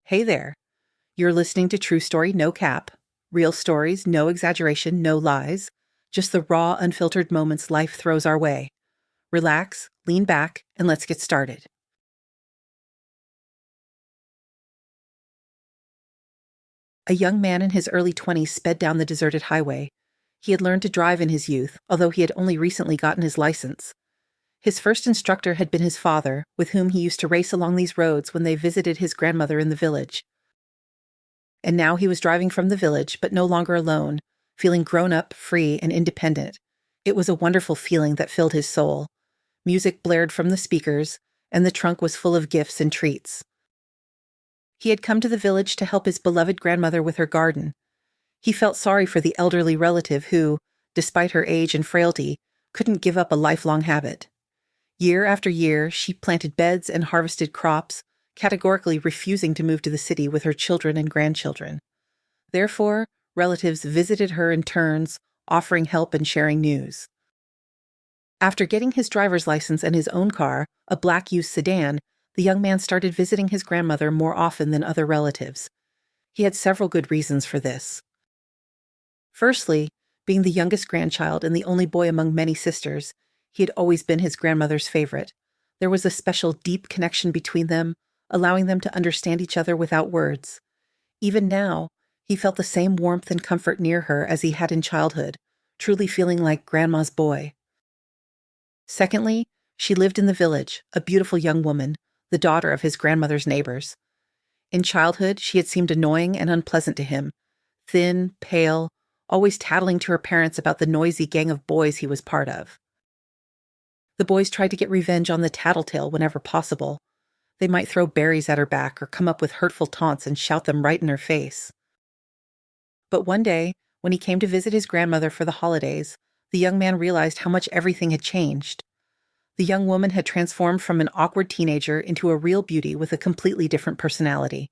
Hey there. You're listening to True Story No Cap. Real stories, no exaggeration, no lies. Just the raw, unfiltered moments life throws our way. Relax, lean back, and let's get started. A young man in his early 20s sped down the deserted highway. He had learned to drive in his youth, although he had only recently gotten his license. His first instructor had been his father, with whom he used to race along these roads when they visited his grandmother in the village. And now he was driving from the village, but no longer alone, feeling grown up, free, and independent. It was a wonderful feeling that filled his soul. Music blared from the speakers, and the trunk was full of gifts and treats. He had come to the village to help his beloved grandmother with her garden. He felt sorry for the elderly relative who, despite her age and frailty, couldn't give up a lifelong habit. Year after year, she planted beds and harvested crops, categorically refusing to move to the city with her children and grandchildren. Therefore, relatives visited her in turns, offering help and sharing news. After getting his driver's license and his own car, a black used sedan, the young man started visiting his grandmother more often than other relatives. He had several good reasons for this. Firstly, being the youngest grandchild and the only boy among many sisters, he had always been his grandmother's favorite. There was a special deep connection between them, allowing them to understand each other without words. Even now, he felt the same warmth and comfort near her as he had in childhood, truly feeling like grandma's boy. Secondly, she lived in the village, a beautiful young woman, the daughter of his grandmother's neighbors. In childhood, she had seemed annoying and unpleasant to him, thin, pale, always tattling to her parents about the noisy gang of boys he was part of. The boys tried to get revenge on the tattletale whenever possible. They might throw berries at her back or come up with hurtful taunts and shout them right in her face. But one day, when he came to visit his grandmother for the holidays, the young man realized how much everything had changed. The young woman had transformed from an awkward teenager into a real beauty with a completely different personality.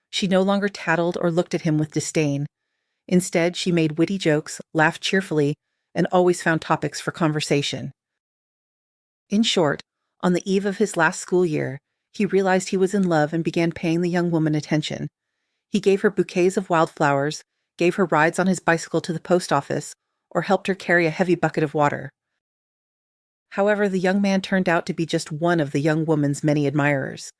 She no longer tattled or looked at him with disdain. Instead, she made witty jokes, laughed cheerfully, and always found topics for conversation. In short, on the eve of his last school year, he realized he was in love and began paying the young woman attention. He gave her bouquets of wildflowers, gave her rides on his bicycle to the post office, or helped her carry a heavy bucket of water. However, the young man turned out to be just one of the young woman's many admirers.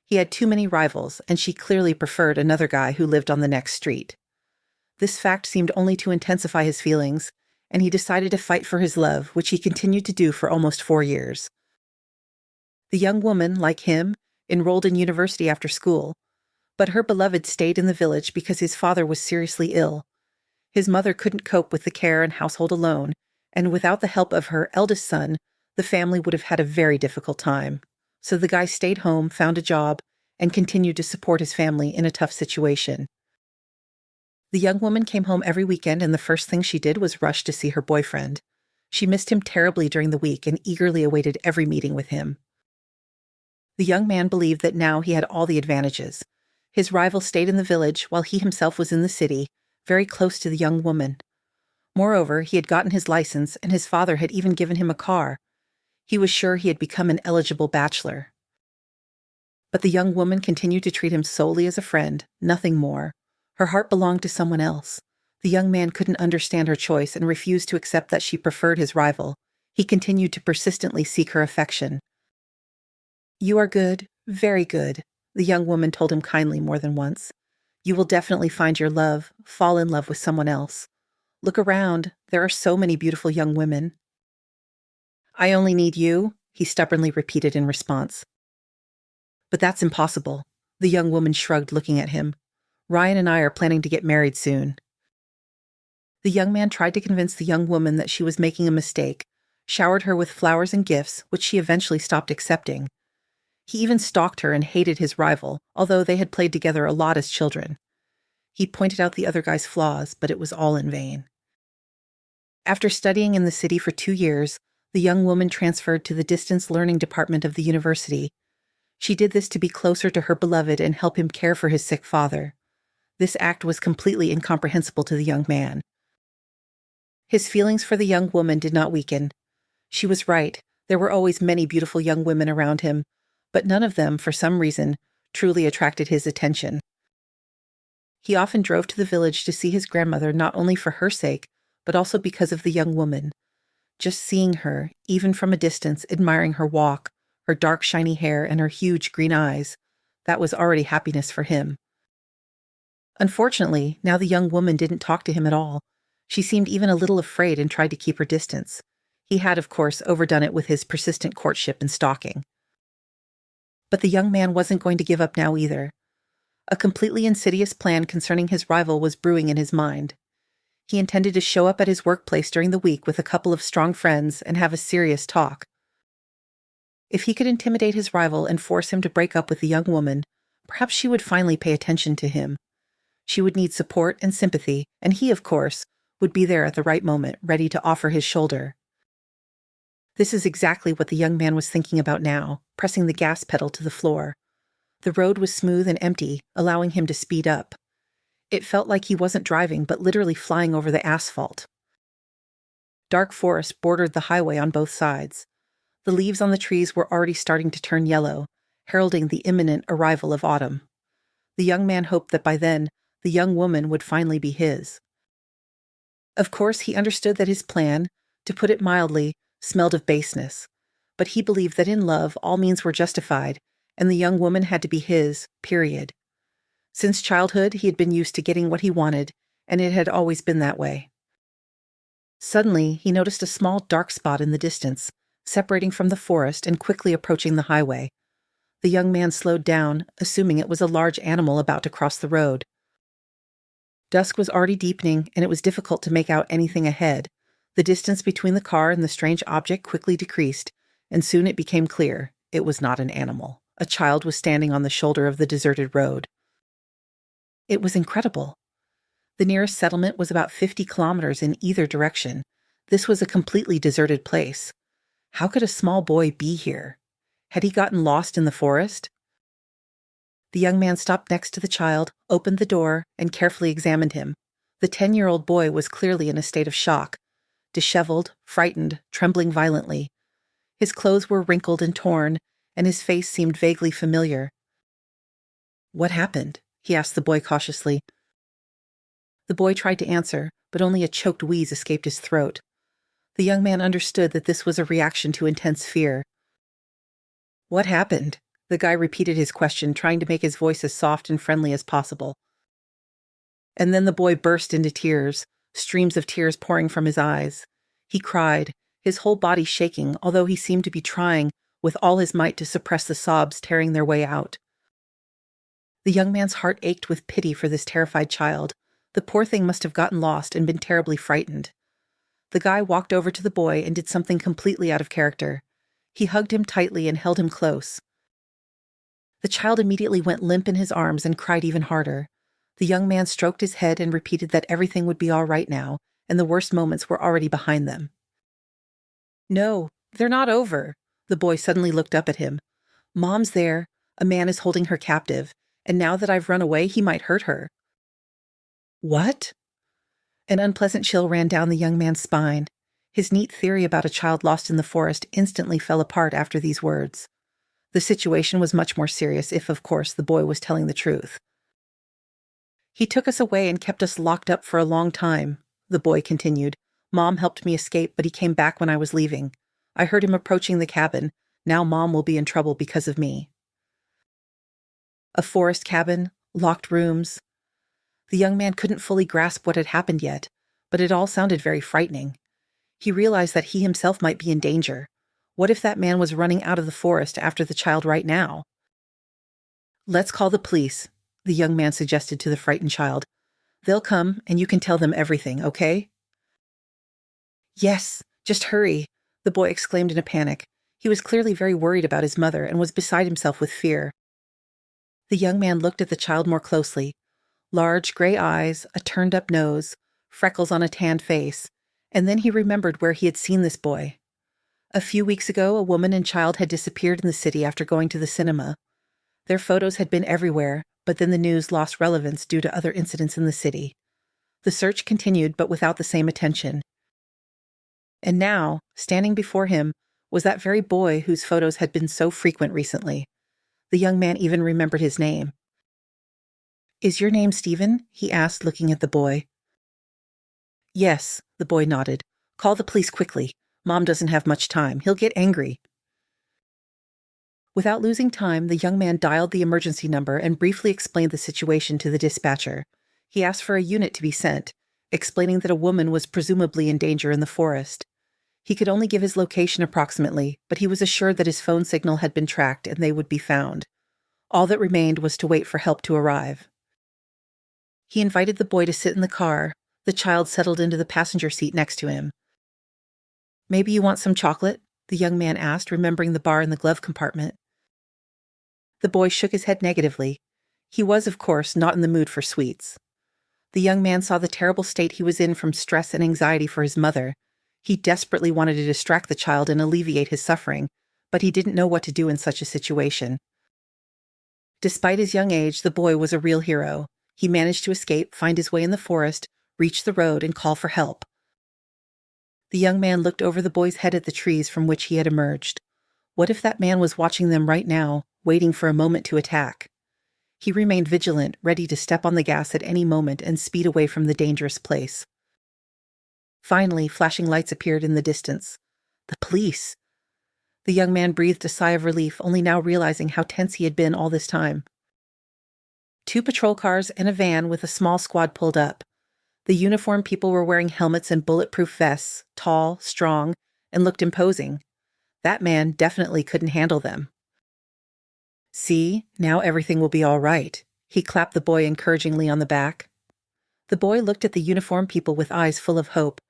He had too many rivals, and she clearly preferred another guy who lived on the next street. This fact seemed only to intensify his feelings, and he decided to fight for his love, which he continued to do for almost 4 years. The young woman, like him, enrolled in university after school, but her beloved stayed in the village because his father was seriously ill. His mother couldn't cope with the care and household alone, and without the help of her eldest son, the family would have had a very difficult time. So the guy stayed home, found a job, and continued to support his family in a tough situation. The young woman came home every weekend, and the first thing she did was rush to see her boyfriend. She missed him terribly during the week and eagerly awaited every meeting with him. The young man believed that now he had all the advantages. His rival stayed in the village while he himself was in the city, very close to the young woman. Moreover, he had gotten his license, and his father had even given him a car. He was sure he had become an eligible bachelor. But the young woman continued to treat him solely as a friend, nothing more. Her heart belonged to someone else. The young man couldn't understand her choice and refused to accept that she preferred his rival. He continued to persistently seek her affection. "You are good, very good," the young woman told him kindly more than once. "You will definitely find your love, fall in love with someone else. Look around, there are so many beautiful young women." "I only need you," he stubbornly repeated in response. "But that's impossible," the young woman shrugged, looking at him. "Ryan and I are planning to get married soon." The young man tried to convince the young woman that she was making a mistake, showered her with flowers and gifts, which she eventually stopped accepting. He even stalked her and hated his rival, although they had played together a lot as children. He pointed out the other guy's flaws, but it was all in vain. After studying in the city for 2 years, the young woman transferred to the distance learning department of the university. She did this to be closer to her beloved and help him care for his sick father. This act was completely incomprehensible to the young man. His feelings for the young woman did not weaken. She was right, there were always many beautiful young women around him, but none of them, for some reason, truly attracted his attention. He often drove to the village to see his grandmother not only for her sake, but also because of the young woman. Just seeing her, even from a distance, admiring her walk, her dark shiny hair, and her huge green eyes, that was already happiness for him. Unfortunately, now the young woman didn't talk to him at all. She seemed even a little afraid and tried to keep her distance. He had, of course, overdone it with his persistent courtship and stalking. But the young man wasn't going to give up now either. A completely insidious plan concerning his rival was brewing in his mind. He intended to show up at his workplace during the week with a couple of strong friends and have a serious talk. If he could intimidate his rival and force him to break up with the young woman, perhaps she would finally pay attention to him. She would need support and sympathy, and he, of course, would be there at the right moment, ready to offer his shoulder. This is exactly what the young man was thinking about now, pressing the gas pedal to the floor. The road was smooth and empty, allowing him to speed up. It felt like he wasn't driving, but literally flying over the asphalt. Dark forest bordered the highway on both sides. The leaves on the trees were already starting to turn yellow, heralding the imminent arrival of autumn. The young man hoped that by then, the young woman would finally be his. Of course, he understood that his plan, to put it mildly, smelled of baseness, but he believed that in love all means were justified, and the young woman had to be his, period. Since childhood, he had been used to getting what he wanted, and it had always been that way. Suddenly, he noticed a small dark spot in the distance, separating from the forest and quickly approaching the highway. The young man slowed down, assuming it was a large animal about to cross the road. Dusk was already deepening, and it was difficult to make out anything ahead. The distance between the car and the strange object quickly decreased, and soon it became clear it was not an animal. A child was standing on the shoulder of the deserted road. It was incredible. The nearest settlement was about 50 kilometers in either direction. This was a completely deserted place. How could a small boy be here? Had he gotten lost in the forest? The young man stopped next to the child, opened the door, and carefully examined him. The 10-year-old boy was clearly in a state of shock, disheveled, frightened, trembling violently. His clothes were wrinkled and torn, and his face seemed vaguely familiar. "What happened?" he asked the boy cautiously. The boy tried to answer, but only a choked wheeze escaped his throat. The young man understood that this was a reaction to intense fear. "What happened?" The guy repeated his question, trying to make his voice as soft and friendly as possible. And then the boy burst into tears, streams of tears pouring from his eyes. He cried, his whole body shaking, although he seemed to be trying with all his might to suppress the sobs tearing their way out. The young man's heart ached with pity for this terrified child. The poor thing must have gotten lost and been terribly frightened. The guy walked over to the boy and did something completely out of character. He hugged him tightly and held him close. The child immediately went limp in his arms and cried even harder. The young man stroked his head and repeated that everything would be all right now, and the worst moments were already behind them. "No, they're not over." The boy suddenly looked up at him. "Mom's there. A man is holding her captive, and now that I've run away, he might hurt her." "What?" An unpleasant chill ran down the young man's spine. His neat theory about a child lost in the forest instantly fell apart after these words. The situation was much more serious if, of course, the boy was telling the truth. "He took us away and kept us locked up for a long time," the boy continued. "Mom helped me escape, but he came back when I was leaving. I heard him approaching the cabin. Now Mom will be in trouble because of me." A forest cabin, locked rooms. The young man couldn't fully grasp what had happened yet, but it all sounded very frightening. He realized that he himself might be in danger. What if that man was running out of the forest after the child right now? "Let's call the police," the young man suggested to the frightened child. "They'll come, and you can tell them everything, okay?" "Yes, just hurry," the boy exclaimed in a panic. He was clearly very worried about his mother and was beside himself with fear. The young man looked at the child more closely. Large gray eyes, a turned-up nose, freckles on a tanned face, and then he remembered where he had seen this boy. A few weeks ago, a woman and child had disappeared in the city after going to the cinema. Their photos had been everywhere, but then the news lost relevance due to other incidents in the city. The search continued, but without the same attention. And now, standing before him, was that very boy whose photos had been so frequent recently. The young man even remembered his name. "Is your name Stephen?" he asked, looking at the boy. "Yes," the boy nodded. "Call the police quickly. Mom doesn't have much time. He'll get angry." Without losing time, the young man dialed the emergency number and briefly explained the situation to the dispatcher. He asked for a unit to be sent, explaining that a woman was presumably in danger in the forest. He could only give his location approximately, but he was assured that his phone signal had been tracked and they would be found. All that remained was to wait for help to arrive. He invited the boy to sit in the car. The child settled into the passenger seat next to him. "Maybe you want some chocolate?" the young man asked, remembering the bar in the glove compartment. The boy shook his head negatively. He was, of course, not in the mood for sweets. The young man saw the terrible state he was in from stress and anxiety for his mother. He desperately wanted to distract the child and alleviate his suffering, but he didn't know what to do in such a situation. Despite his young age, the boy was a real hero. He managed to escape, find his way in the forest, reach the road, and call for help. The young man looked over the boy's head at the trees from which he had emerged. What if that man was watching them right now, waiting for a moment to attack? He remained vigilant, ready to step on the gas at any moment and speed away from the dangerous place. Finally, flashing lights appeared in the distance. The police! The young man breathed a sigh of relief, only now realizing how tense he had been all this time. 2 patrol cars and a van with a small squad pulled up. The uniformed people were wearing helmets and bulletproof vests, tall, strong, and looked imposing. That man definitely couldn't handle them. "See, now everything will be all right." He clapped the boy encouragingly on the back. The boy looked at the uniformed people with eyes full of hope.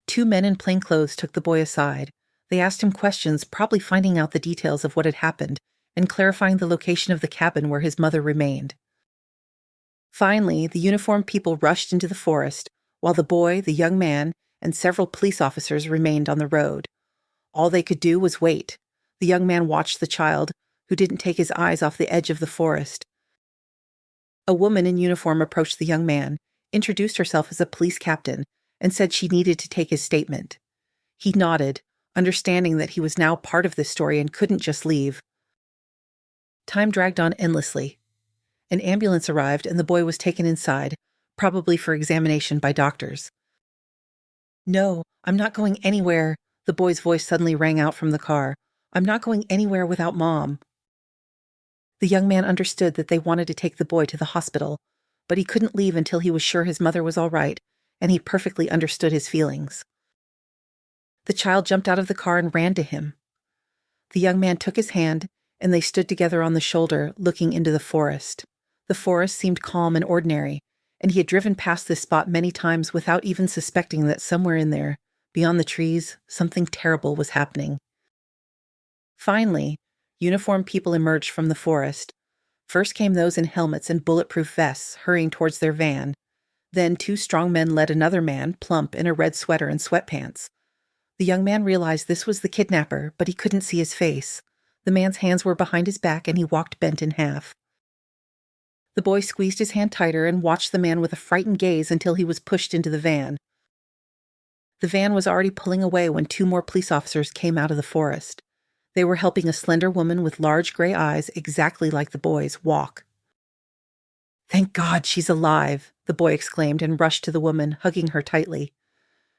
2 men in plain clothes took the boy aside. They asked him questions, probably finding out the details of what had happened and clarifying the location of the cabin where his mother remained. Finally, the uniformed people rushed into the forest, while the boy, the young man, and several police officers remained on the road. All they could do was wait. The young man watched the child, who didn't take his eyes off the edge of the forest. A woman in uniform approached the young man, introduced herself as a police captain, and said she needed to take his statement. He nodded, understanding that he was now part of this story and couldn't just leave. Time dragged on endlessly. An ambulance arrived and the boy was taken inside, probably for examination by doctors. "No, I'm not going anywhere," the boy's voice suddenly rang out from the car. "I'm not going anywhere without Mom." The young man understood that they wanted to take the boy to the hospital, but he couldn't leave until he was sure his mother was all right, and he perfectly understood his feelings. The child jumped out of the car and ran to him. The young man took his hand, and they stood together on the shoulder, looking into the forest. The forest seemed calm and ordinary, and he had driven past this spot many times without even suspecting that somewhere in there, beyond the trees, something terrible was happening. Finally, uniformed people emerged from the forest. First came those in helmets and bulletproof vests, hurrying towards their van. Then 2 strong men led another man, plump, in a red sweater and sweatpants. The young man realized this was the kidnapper, but he couldn't see his face. The man's hands were behind his back and he walked bent in half. The boy squeezed his hand tighter and watched the man with a frightened gaze until he was pushed into the van. The van was already pulling away when 2 more police officers came out of the forest. They were helping a slender woman with large gray eyes, exactly like the boy's, walk. "Thank God she's alive," the boy exclaimed and rushed to the woman, hugging her tightly.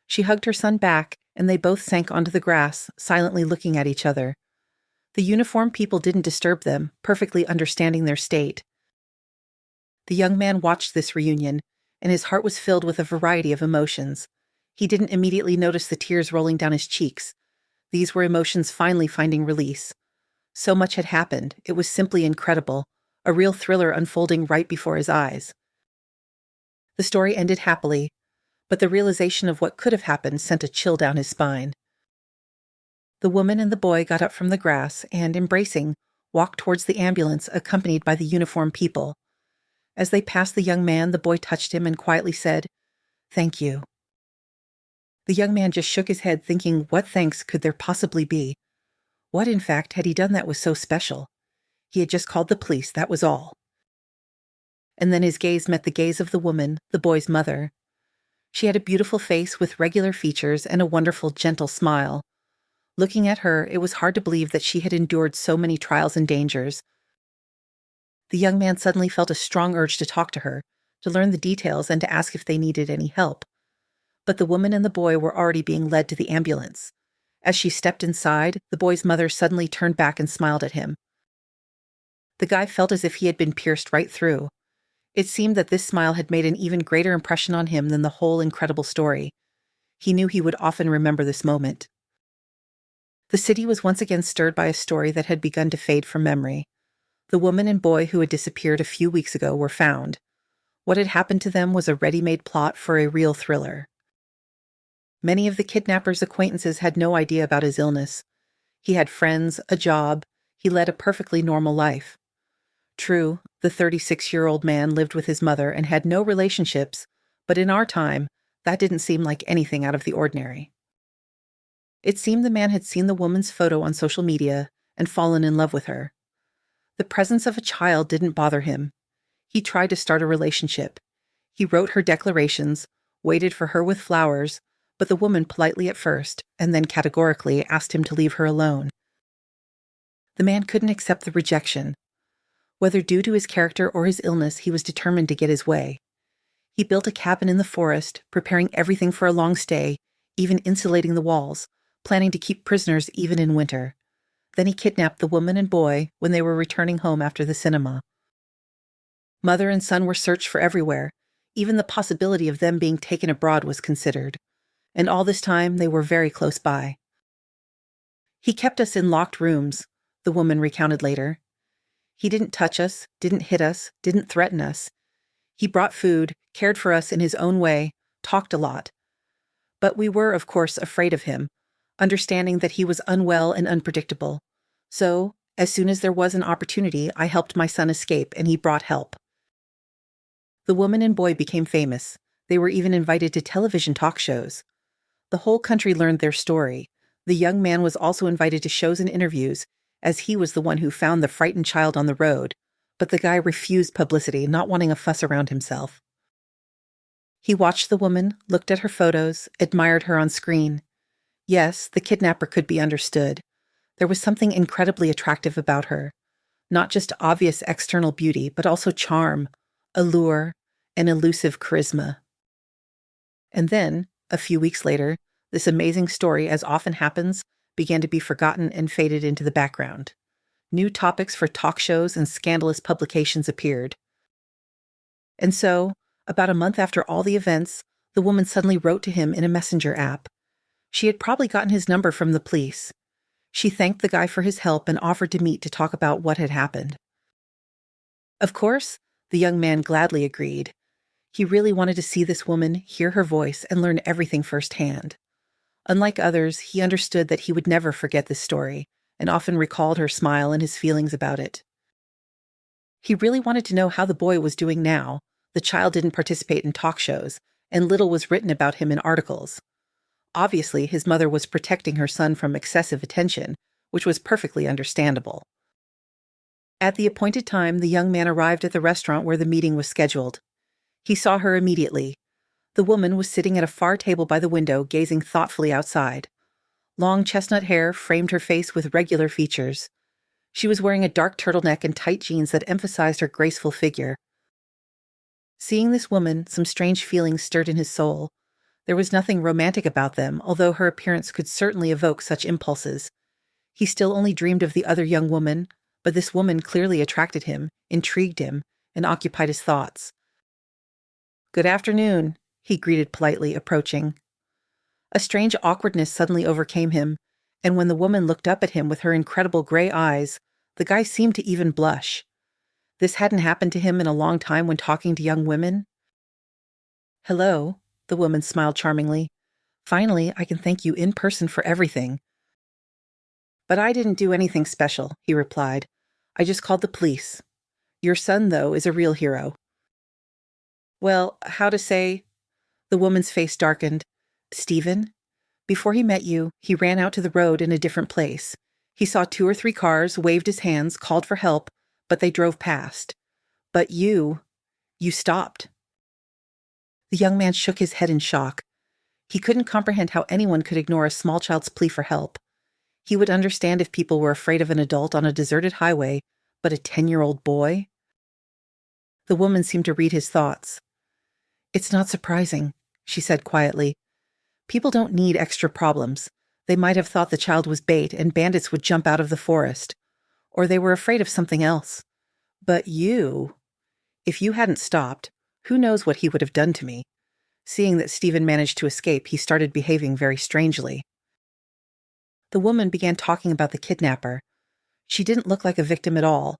She hugged her son back, and they both sank onto the grass, silently looking at each other. The uniformed people didn't disturb them, perfectly understanding their state. The young man watched this reunion, and his heart was filled with a variety of emotions. He didn't immediately notice the tears rolling down his cheeks. These were emotions finally finding release. So much had happened, it was simply incredible, a real thriller unfolding right before his eyes. The story ended happily, but the realization of what could have happened sent a chill down his spine. The woman and the boy got up from the grass and, embracing, walked towards the ambulance accompanied by the uniformed people. As they passed the young man, the boy touched him and quietly said, "Thank you." The young man just shook his head, thinking, what thanks could there possibly be? What, in fact, had he done that was so special? He had just called the police, that was all. And then his gaze met the gaze of the woman, the boy's mother. She had a beautiful face with regular features and a wonderful, gentle smile. Looking at her, it was hard to believe that she had endured so many trials and dangers. The young man suddenly felt a strong urge to talk to her, to learn the details and to ask if they needed any help. But the woman and the boy were already being led to the ambulance. As she stepped inside, the boy's mother suddenly turned back and smiled at him. The guy felt as if he had been pierced right through. It seemed that this smile had made an even greater impression on him than the whole incredible story. He knew he would often remember this moment. The city was once again stirred by a story that had begun to fade from memory. The woman and boy who had disappeared a few weeks ago were found. What had happened to them was a ready-made plot for a real thriller. Many of the kidnapper's acquaintances had no idea about his illness. He had friends, a job. He led a perfectly normal life. True, the 36-year-old man lived with his mother and had no relationships, but in our time, that didn't seem like anything out of the ordinary. It seemed the man had seen the woman's photo on social media and fallen in love with her. The presence of a child didn't bother him. He tried to start a relationship. He wrote her declarations, waited for her with flowers, but the woman politely at first, and then categorically asked him to leave her alone. The man couldn't accept the rejection. Whether due to his character or his illness, he was determined to get his way. He built a cabin in the forest, preparing everything for a long stay, even insulating the walls, planning to keep prisoners even in winter. Then he kidnapped the woman and boy when they were returning home after the cinema. Mother and son were searched for everywhere. Even the possibility of them being taken abroad was considered. And all this time, they were very close by. He kept us in locked rooms, the woman recounted later. He didn't touch us, didn't hit us, didn't threaten us. He brought food, cared for us in his own way, talked a lot. But we were, of course, afraid of him, understanding that he was unwell and unpredictable. So, as soon as there was an opportunity, I helped my son escape, and he brought help. The woman and boy became famous. They were even invited to television talk shows. The whole country learned their story. The young man was also invited to shows and interviews, as he was the one who found the frightened child on the road, but the guy refused publicity, not wanting a fuss around himself. He watched the woman, looked at her photos, admired her on screen. Yes, the kidnapper could be understood. There was something incredibly attractive about her. Not just obvious external beauty, but also charm, allure, and elusive charisma. And then, a few weeks later, this amazing story, as often happens, began to be forgotten and faded into the background. New topics for talk shows and scandalous publications appeared. And so, about a month after all the events, the woman suddenly wrote to him in a messenger app. She had probably gotten his number from the police. She thanked the guy for his help and offered to meet to talk about what had happened. Of course, the young man gladly agreed. He really wanted to see this woman, hear her voice, and learn everything firsthand. Unlike others, he understood that he would never forget this story, and often recalled her smile and his feelings about it. He really wanted to know how the boy was doing now. The child didn't participate in talk shows, and little was written about him in articles. Obviously, his mother was protecting her son from excessive attention, which was perfectly understandable. At the appointed time, the young man arrived at the restaurant where the meeting was scheduled. He saw her immediately. The woman was sitting at a far table by the window, gazing thoughtfully outside. Long chestnut hair framed her face with regular features. She was wearing a dark turtleneck and tight jeans that emphasized her graceful figure. Seeing this woman, some strange feelings stirred in his soul. There was nothing romantic about them, although her appearance could certainly evoke such impulses. He still only dreamed of the other young woman, but this woman clearly attracted him, intrigued him, and occupied his thoughts. "Good afternoon," he greeted politely, approaching. A strange awkwardness suddenly overcame him, and when the woman looked up at him with her incredible gray eyes, the guy seemed to even blush. This hadn't happened to him in a long time when talking to young women. "Hello," the woman smiled charmingly. "Finally, I can thank you in person for everything." "But I didn't do anything special," he replied. "I just called the police. Your son, though, is a real hero." "Well, how to say?" The woman's face darkened. "Stephen? Before he met you, he ran out to the road in a different place. He saw 2 or 3 cars, waved his hands, called for help, but they drove past. But you stopped." The young man shook his head in shock. He couldn't comprehend how anyone could ignore a small child's plea for help. He would understand if people were afraid of an adult on a deserted highway, but a 10-year-old boy? The woman seemed to read his thoughts. "It's not surprising," she said quietly. "People don't need extra problems. They might have thought the child was bait and bandits would jump out of the forest. Or they were afraid of something else. But you, if you hadn't stopped, who knows what he would have done to me?" Seeing that Stephen managed to escape, he started behaving very strangely. The woman began talking about the kidnapper. She didn't look like a victim at all.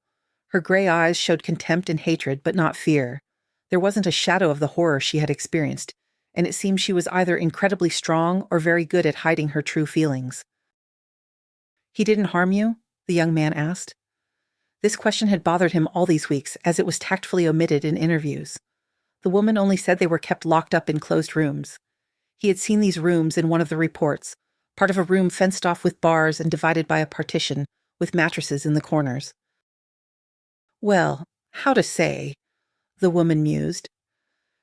Her gray eyes showed contempt and hatred, but not fear. There wasn't a shadow of the horror she had experienced, and it seemed she was either incredibly strong or very good at hiding her true feelings. "He didn't harm you?" the young man asked. This question had bothered him all these weeks, as it was tactfully omitted in interviews. The woman only said they were kept locked up in closed rooms. He had seen these rooms in one of the reports, part of a room fenced off with bars and divided by a partition, with mattresses in the corners. "Well, how to say?" the woman mused.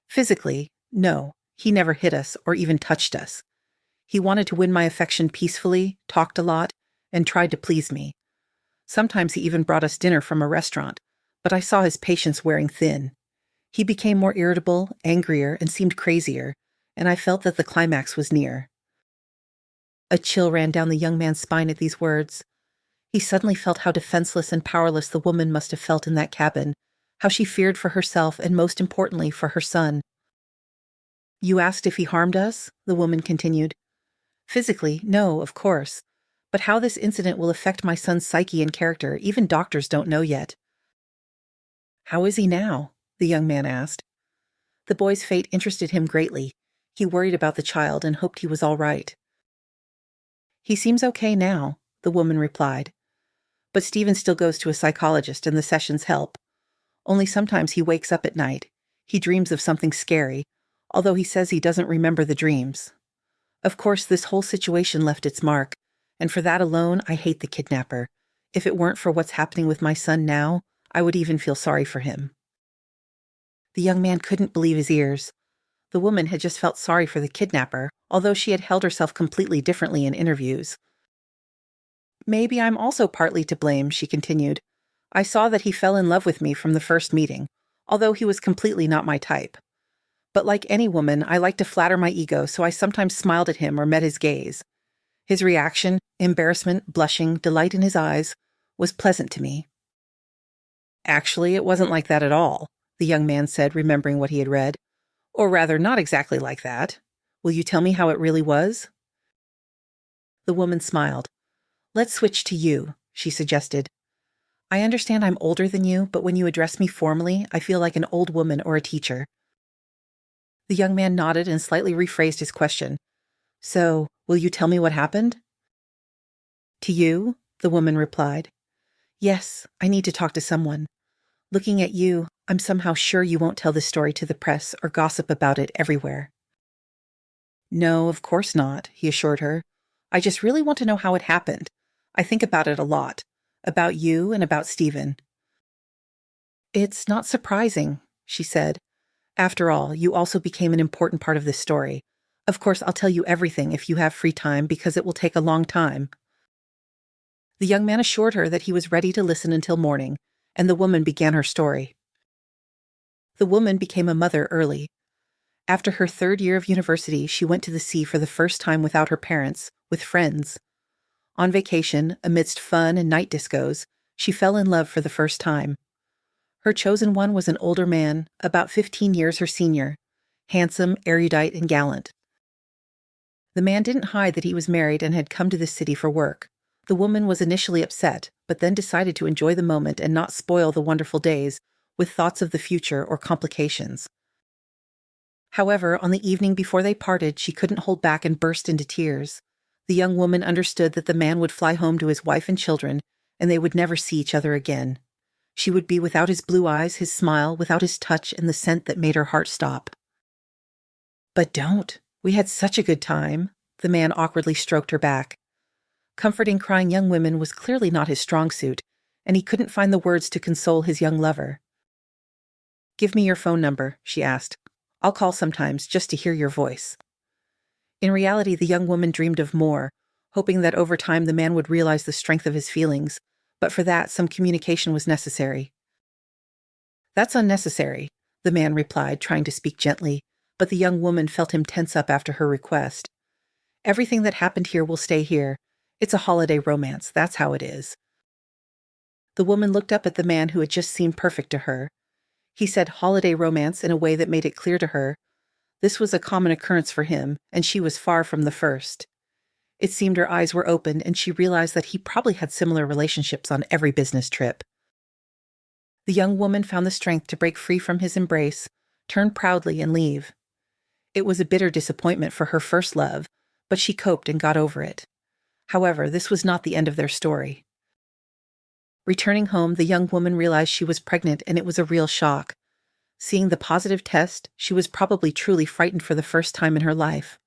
"Physically, no, he never hit us or even touched us. He wanted to win my affection peacefully, talked a lot, and tried to please me. Sometimes he even brought us dinner from a restaurant, but I saw his patience wearing thin. He became more irritable, angrier, and seemed crazier, and I felt that the climax was near." A chill ran down the young man's spine at these words. He suddenly felt how defenseless and powerless the woman must have felt in that cabin, how she feared for herself and, most importantly, for her son. "You asked if he harmed us?" the woman continued. "Physically, no, of course. But how this incident will affect my son's psyche and character, even doctors don't know yet." "How is he now?" the young man asked. The boy's fate interested him greatly. He worried about the child and hoped he was all right. "He seems okay now," the woman replied. "But Stephen still goes to a psychologist and the sessions help. Only sometimes he wakes up at night. He dreams of something scary, although he says he doesn't remember the dreams. Of course, this whole situation left its mark, and for that alone, I hate the kidnapper. If it weren't for what's happening with my son now, I would even feel sorry for him." The young man couldn't believe his ears. The woman had just felt sorry for the kidnapper, although she had held herself completely differently in interviews. "Maybe I'm also partly to blame," she continued. "I saw that he fell in love with me from the first meeting, although he was completely not my type. But like any woman, I like to flatter my ego, so I sometimes smiled at him or met his gaze. His reaction, embarrassment, blushing, delight in his eyes, was pleasant to me." "Actually, it wasn't like that at all," the young man said, remembering what he had read. "Or rather, not exactly like that. Will you tell me how it really was?" The woman smiled. "Let's switch to you," she suggested. "I understand I'm older than you, but when you address me formally, I feel like an old woman or a teacher." The young man nodded and slightly rephrased his question. "So, will you tell me what happened?" "To you?" the woman replied. "Yes, I need to talk to someone. Looking at you, I'm somehow sure you won't tell this story to the press or gossip about it everywhere." "No, of course not," he assured her. "I just really want to know how it happened. I think about it a lot. About you and about Stephen." "It's not surprising," she said. "After all, you also became an important part of this story. Of course, I'll tell you everything if you have free time because it will take a long time." The young man assured her that he was ready to listen until morning, and the woman began her story. The woman became a mother early. After her 3rd year of university, she went to the sea for the first time without her parents, with friends. On vacation, amidst fun and night discos, she fell in love for the first time. Her chosen one was an older man, about 15 years her senior, handsome, erudite, and gallant. The man didn't hide that he was married and had come to the city for work. The woman was initially upset, but then decided to enjoy the moment and not spoil the wonderful days with thoughts of the future or complications. However, on the evening before they parted, she couldn't hold back and burst into tears. The young woman understood that the man would fly home to his wife and children, and they would never see each other again. She would be without his blue eyes, his smile, without his touch and the scent that made her heart stop. "But don't. We had such a good time." The man awkwardly stroked her back. Comforting crying young women was clearly not his strong suit, and he couldn't find the words to console his young lover. "Give me your phone number," she asked. "I'll call sometimes just to hear your voice." In reality, the young woman dreamed of more, hoping that over time the man would realize the strength of his feelings, but for that, some communication was necessary. That's unnecessary, the man replied, trying to speak gently, but the young woman felt him tense up after her request. Everything that happened here will stay here. It's a holiday romance, that's how it is. The woman looked up at the man who had just seemed perfect to her. He said holiday romance in a way that made it clear to her. This was a common occurrence for him, and she was far from the first. It seemed her eyes were opened, and she realized that he probably had similar relationships on every business trip. The young woman found the strength to break free from his embrace, turn proudly, and leave. It was a bitter disappointment for her first love, but she coped and got over it. However, this was not the end of their story. Returning home, the young woman realized she was pregnant, and it was a real shock. Seeing the positive test, she was probably truly frightened for the first time in her life.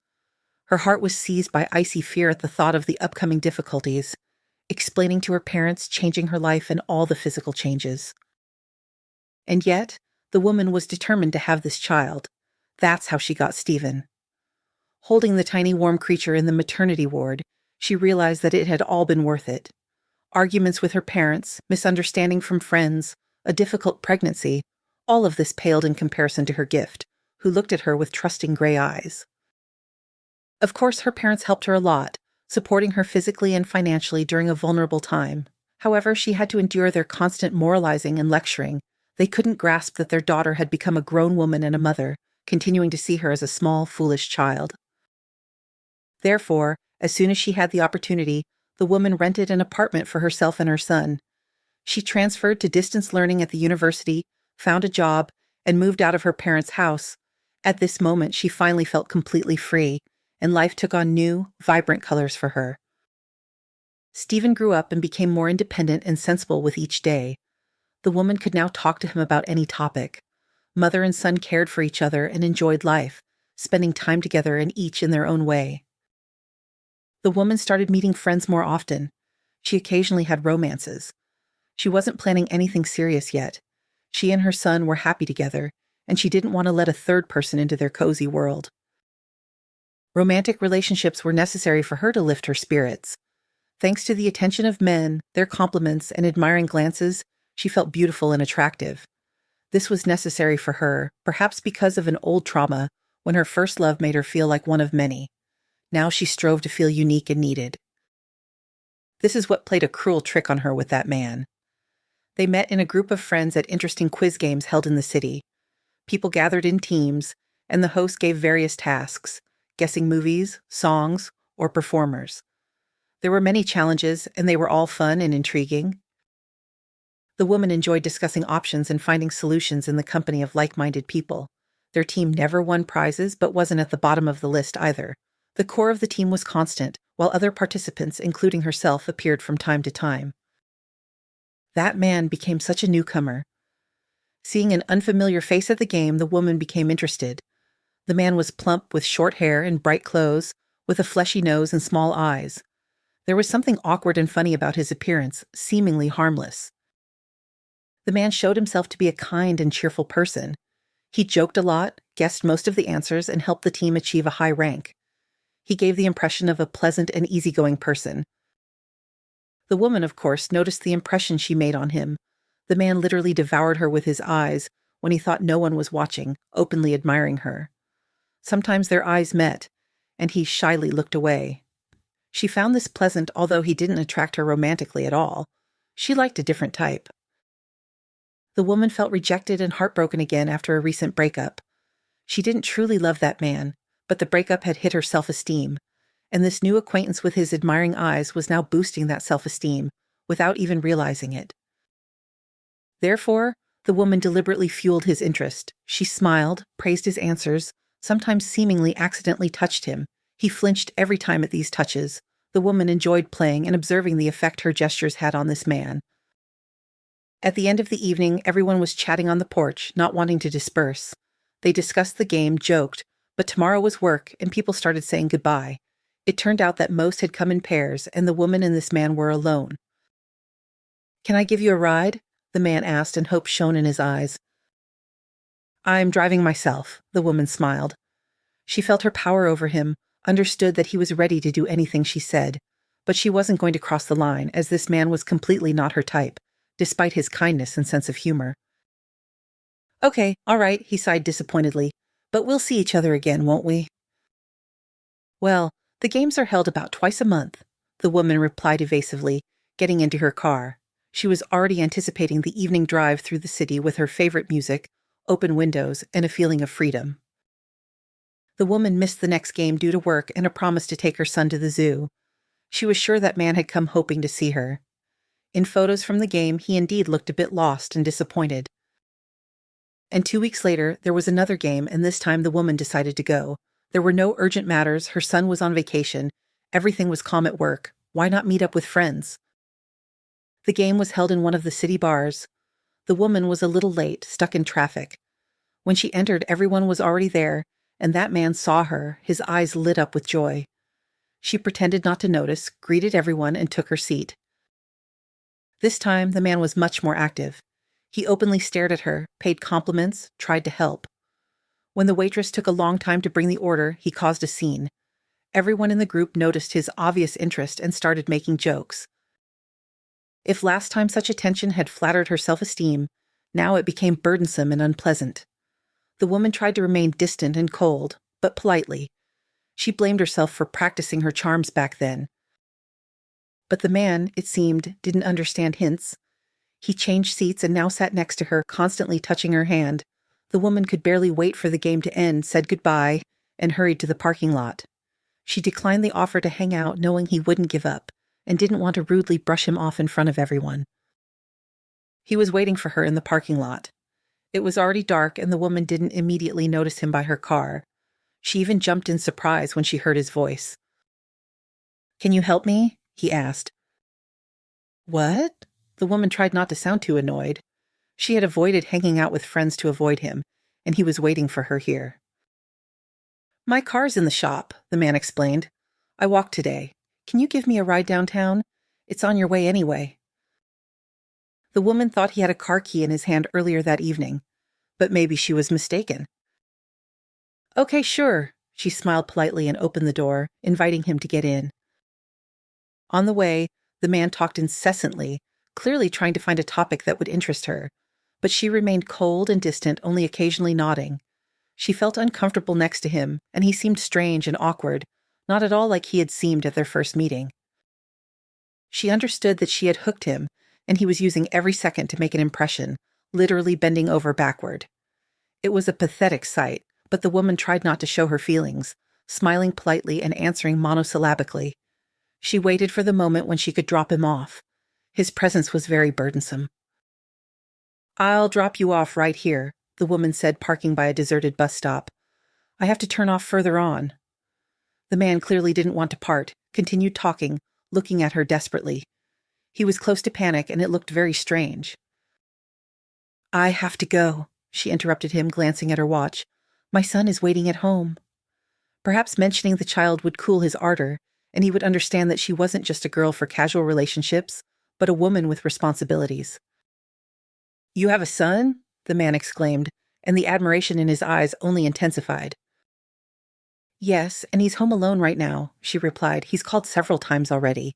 Her heart was seized by icy fear at the thought of the upcoming difficulties, explaining to her parents, changing her life, and all the physical changes. And yet, the woman was determined to have this child. That's how she got Stephen. Holding the tiny warm creature in the maternity ward, she realized that it had all been worth it. Arguments with her parents, misunderstanding from friends, a difficult pregnancy, all of this paled in comparison to her gift, who looked at her with trusting gray eyes. Of course, her parents helped her a lot, supporting her physically and financially during a vulnerable time. However, she had to endure their constant moralizing and lecturing. They couldn't grasp that their daughter had become a grown woman and a mother, continuing to see her as a small, foolish child. Therefore, as soon as she had the opportunity, the woman rented an apartment for herself and her son. She transferred to distance learning at the university, found a job, and moved out of her parents' house. At this moment, she finally felt completely free, and life took on new, vibrant colors for her. Stephen grew up and became more independent and sensible with each day. The woman could now talk to him about any topic. Mother and son cared for each other and enjoyed life, spending time together and each in their own way. The woman started meeting friends more often. She occasionally had romances. She wasn't planning anything serious yet. She and her son were happy together, and she didn't want to let a third person into their cozy world. Romantic relationships were necessary for her to lift her spirits. Thanks to the attention of men, their compliments, and admiring glances, she felt beautiful and attractive. This was necessary for her, perhaps because of an old trauma when her first love made her feel like one of many. Now she strove to feel unique and needed. This is what played a cruel trick on her with that man. They met in a group of friends at interesting quiz games held in the city. People gathered in teams, and the host gave various tasks, guessing movies, songs, or performers. There were many challenges, and they were all fun and intriguing. The woman enjoyed discussing options and finding solutions in the company of like-minded people. Their team never won prizes, but wasn't at the bottom of the list either. The core of the team was constant, while other participants, including herself, appeared from time to time. That man became such a newcomer. Seeing an unfamiliar face at the game, the woman became interested. The man was plump with short hair and bright clothes, with a fleshy nose and small eyes. There was something awkward and funny about his appearance, seemingly harmless. The man showed himself to be a kind and cheerful person. He joked a lot, guessed most of the answers, and helped the team achieve a high rank. He gave the impression of a pleasant and easygoing person. The woman, of course, noticed the impression she made on him. The man literally devoured her with his eyes when he thought no one was watching, openly admiring her. Sometimes their eyes met, and he shyly looked away. She found this pleasant, although he didn't attract her romantically at all. She liked a different type. The woman felt rejected and heartbroken again after a recent breakup. She didn't truly love that man, but the breakup had hit her self-esteem, and this new acquaintance with his admiring eyes was now boosting that self-esteem, without even realizing it. Therefore, the woman deliberately fueled his interest. She smiled, praised his answers, sometimes seemingly accidentally touched him. He flinched every time at these touches. The woman enjoyed playing and observing the effect her gestures had on this man. At the end of the evening, everyone was chatting on the porch, not wanting to disperse. They discussed the game, joked, but tomorrow was work, and people started saying goodbye. It turned out that most had come in pairs, and the woman and this man were alone. "Can I give you a ride?" the man asked, and hope shone in his eyes. "I'm driving myself," the woman smiled. She felt her power over him, understood that he was ready to do anything she said, but she wasn't going to cross the line, as this man was completely not her type, despite his kindness and sense of humor. Okay, all right, he sighed disappointedly. But we'll see each other again, won't we? Well, the games are held about twice a month, the woman replied evasively, getting into her car. She was already anticipating the evening drive through the city with her favorite music, open windows, and a feeling of freedom. The woman missed the next game due to work and a promise to take her son to the zoo. She was sure that man had come hoping to see her. In photos from the game, he indeed looked a bit lost and disappointed. And 2 weeks later, there was another game, and this time the woman decided to go. There were no urgent matters, her son was on vacation, everything was calm at work. Why not meet up with friends? The game was held in one of the city bars. The woman was a little late, stuck in traffic. When she entered, everyone was already there, and that man saw her, his eyes lit up with joy. She pretended not to notice, greeted everyone, and took her seat. This time, the man was much more active. He openly stared at her, paid compliments, tried to help. When the waitress took a long time to bring the order, he caused a scene. Everyone in the group noticed his obvious interest and started making jokes. If last time such attention had flattered her self-esteem, now it became burdensome and unpleasant. The woman tried to remain distant and cold, but politely. She blamed herself for practicing her charms back then. But the man, it seemed, didn't understand hints. He changed seats and now sat next to her, constantly touching her hand. The woman could barely wait for the game to end, said goodbye, and hurried to the parking lot. She declined the offer to hang out, knowing he wouldn't give up, and didn't want to rudely brush him off in front of everyone. He was waiting for her in the parking lot. It was already dark, and the woman didn't immediately notice him by her car. She even jumped in surprise when she heard his voice. "Can you help me?" he asked. "What?" The woman tried not to sound too annoyed. She had avoided hanging out with friends to avoid him, and he was waiting for her here. "My car's in the shop," the man explained. "I walked today. Can you give me a ride downtown? It's on your way anyway." The woman thought he had a car key in his hand earlier that evening, but maybe she was mistaken. "Okay, sure." She smiled politely and opened the door, inviting him to get in. On the way, the man talked incessantly, clearly trying to find a topic that would interest her, but she remained cold and distant, only occasionally nodding. She felt uncomfortable next to him, and he seemed strange and awkward, not at all like he had seemed at their first meeting. She understood that she had hooked him, and he was using every second to make an impression, literally bending over backward. It was a pathetic sight, but the woman tried not to show her feelings, smiling politely and answering monosyllabically. She waited for the moment when she could drop him off. His presence was very burdensome. "I'll drop you off right here," the woman said, parking by a deserted bus stop. "I have to turn off further on." The man clearly didn't want to part, continued talking, looking at her desperately. He was close to panic, and it looked very strange. "I have to go," she interrupted him, glancing at her watch. "My son is waiting at home." Perhaps mentioning the child would cool his ardor, and he would understand that she wasn't just a girl for casual relationships, but a woman with responsibilities. "You have a son?" the man exclaimed, and the admiration in his eyes only intensified. "Yes, and he's home alone right now," she replied. "He's called several times already."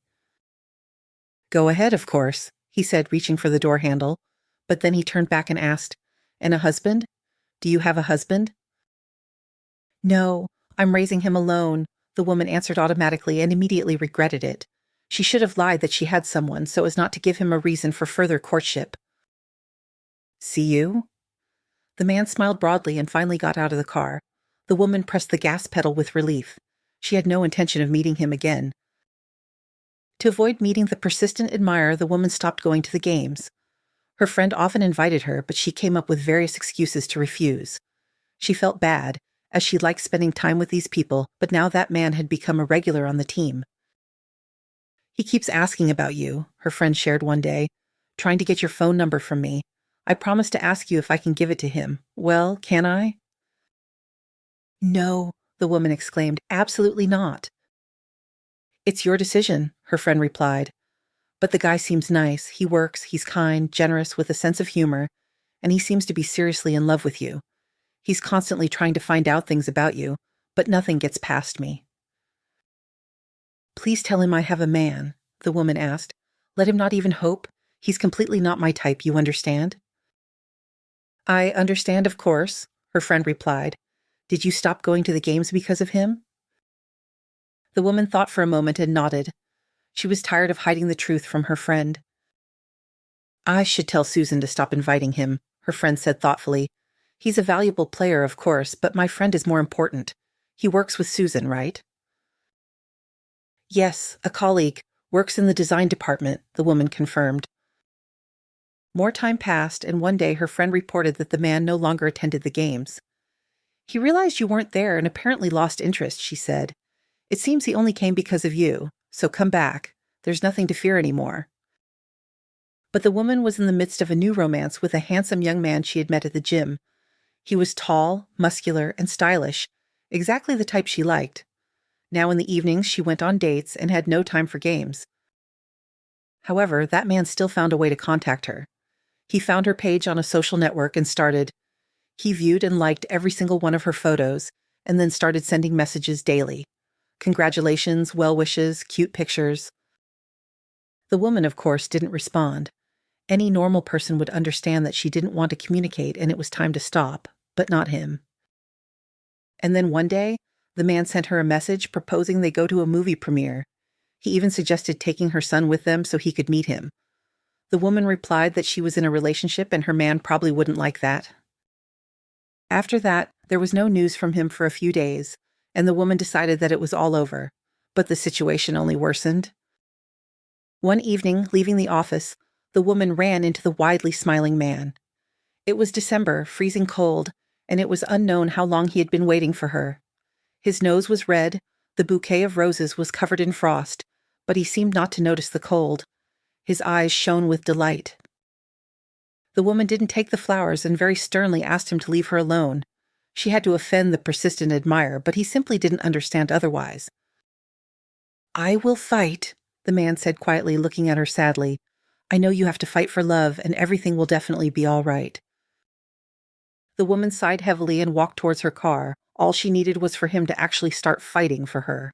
"Go ahead, of course," he said, reaching for the door handle, but then he turned back and asked, "And a husband? Do you have a husband?" "No, I'm raising him alone," the woman answered automatically and immediately regretted it. She should have lied that she had someone so as not to give him a reason for further courtship. "See you?" The man smiled broadly and finally got out of the car. The woman pressed the gas pedal with relief. She had no intention of meeting him again. To avoid meeting the persistent admirer, the woman stopped going to the games. Her friend often invited her, but she came up with various excuses to refuse. She felt bad, as she liked spending time with these people, but now that man had become a regular on the team. "He keeps asking about you," her friend shared one day, "trying to get your phone number from me. I promised to ask you if I can give it to him. Well, can I?" "No," the woman exclaimed, "absolutely not." "It's your decision," her friend replied. "But the guy seems nice. He works, he's kind, generous, with a sense of humor, and he seems to be seriously in love with you. He's constantly trying to find out things about you, but nothing gets past me." "Please tell him I have a man," the woman asked. "Let him not even hope. He's completely not my type, you understand?" I understand, of course, her friend replied. Did you stop going to the games because of him? The woman thought for a moment and nodded. She was tired of hiding the truth from her friend. I should tell Susan to stop inviting him, her friend said thoughtfully. He's a valuable player, of course, but my friend is more important. He works with Susan, right? Yes, a colleague. Works in the design department, the woman confirmed. More time passed, and one day her friend reported that the man no longer attended the games. He realized you weren't there and apparently lost interest, she said. It seems he only came because of you, so come back. There's nothing to fear anymore. But the woman was in the midst of a new romance with a handsome young man she had met at the gym. He was tall, muscular, and stylish, exactly the type she liked. Now in the evenings she went on dates and had no time for games. However, that man still found a way to contact her. He found her page on a social network and started. He viewed and liked every single one of her photos, and then started sending messages daily. Congratulations, well wishes, cute pictures. The woman, of course, didn't respond. Any normal person would understand that she didn't want to communicate and it was time to stop, but not him. And then one day, the man sent her a message proposing they go to a movie premiere. He even suggested taking her son with them so he could meet him. The woman replied that she was in a relationship and her man probably wouldn't like that. After that, there was no news from him for a few days, and the woman decided that it was all over, but the situation only worsened. One evening, leaving the office, the woman ran into the widely smiling man. It was December, freezing cold, and it was unknown how long he had been waiting for her. His nose was red, the bouquet of roses was covered in frost, but he seemed not to notice the cold. His eyes shone with delight. The woman didn't take the flowers and very sternly asked him to leave her alone. She had to offend the persistent admirer, but he simply didn't understand otherwise. I will fight, the man said quietly, looking at her sadly. I know you have to fight for love, and everything will definitely be all right. The woman sighed heavily and walked towards her car. All she needed was for him to actually start fighting for her.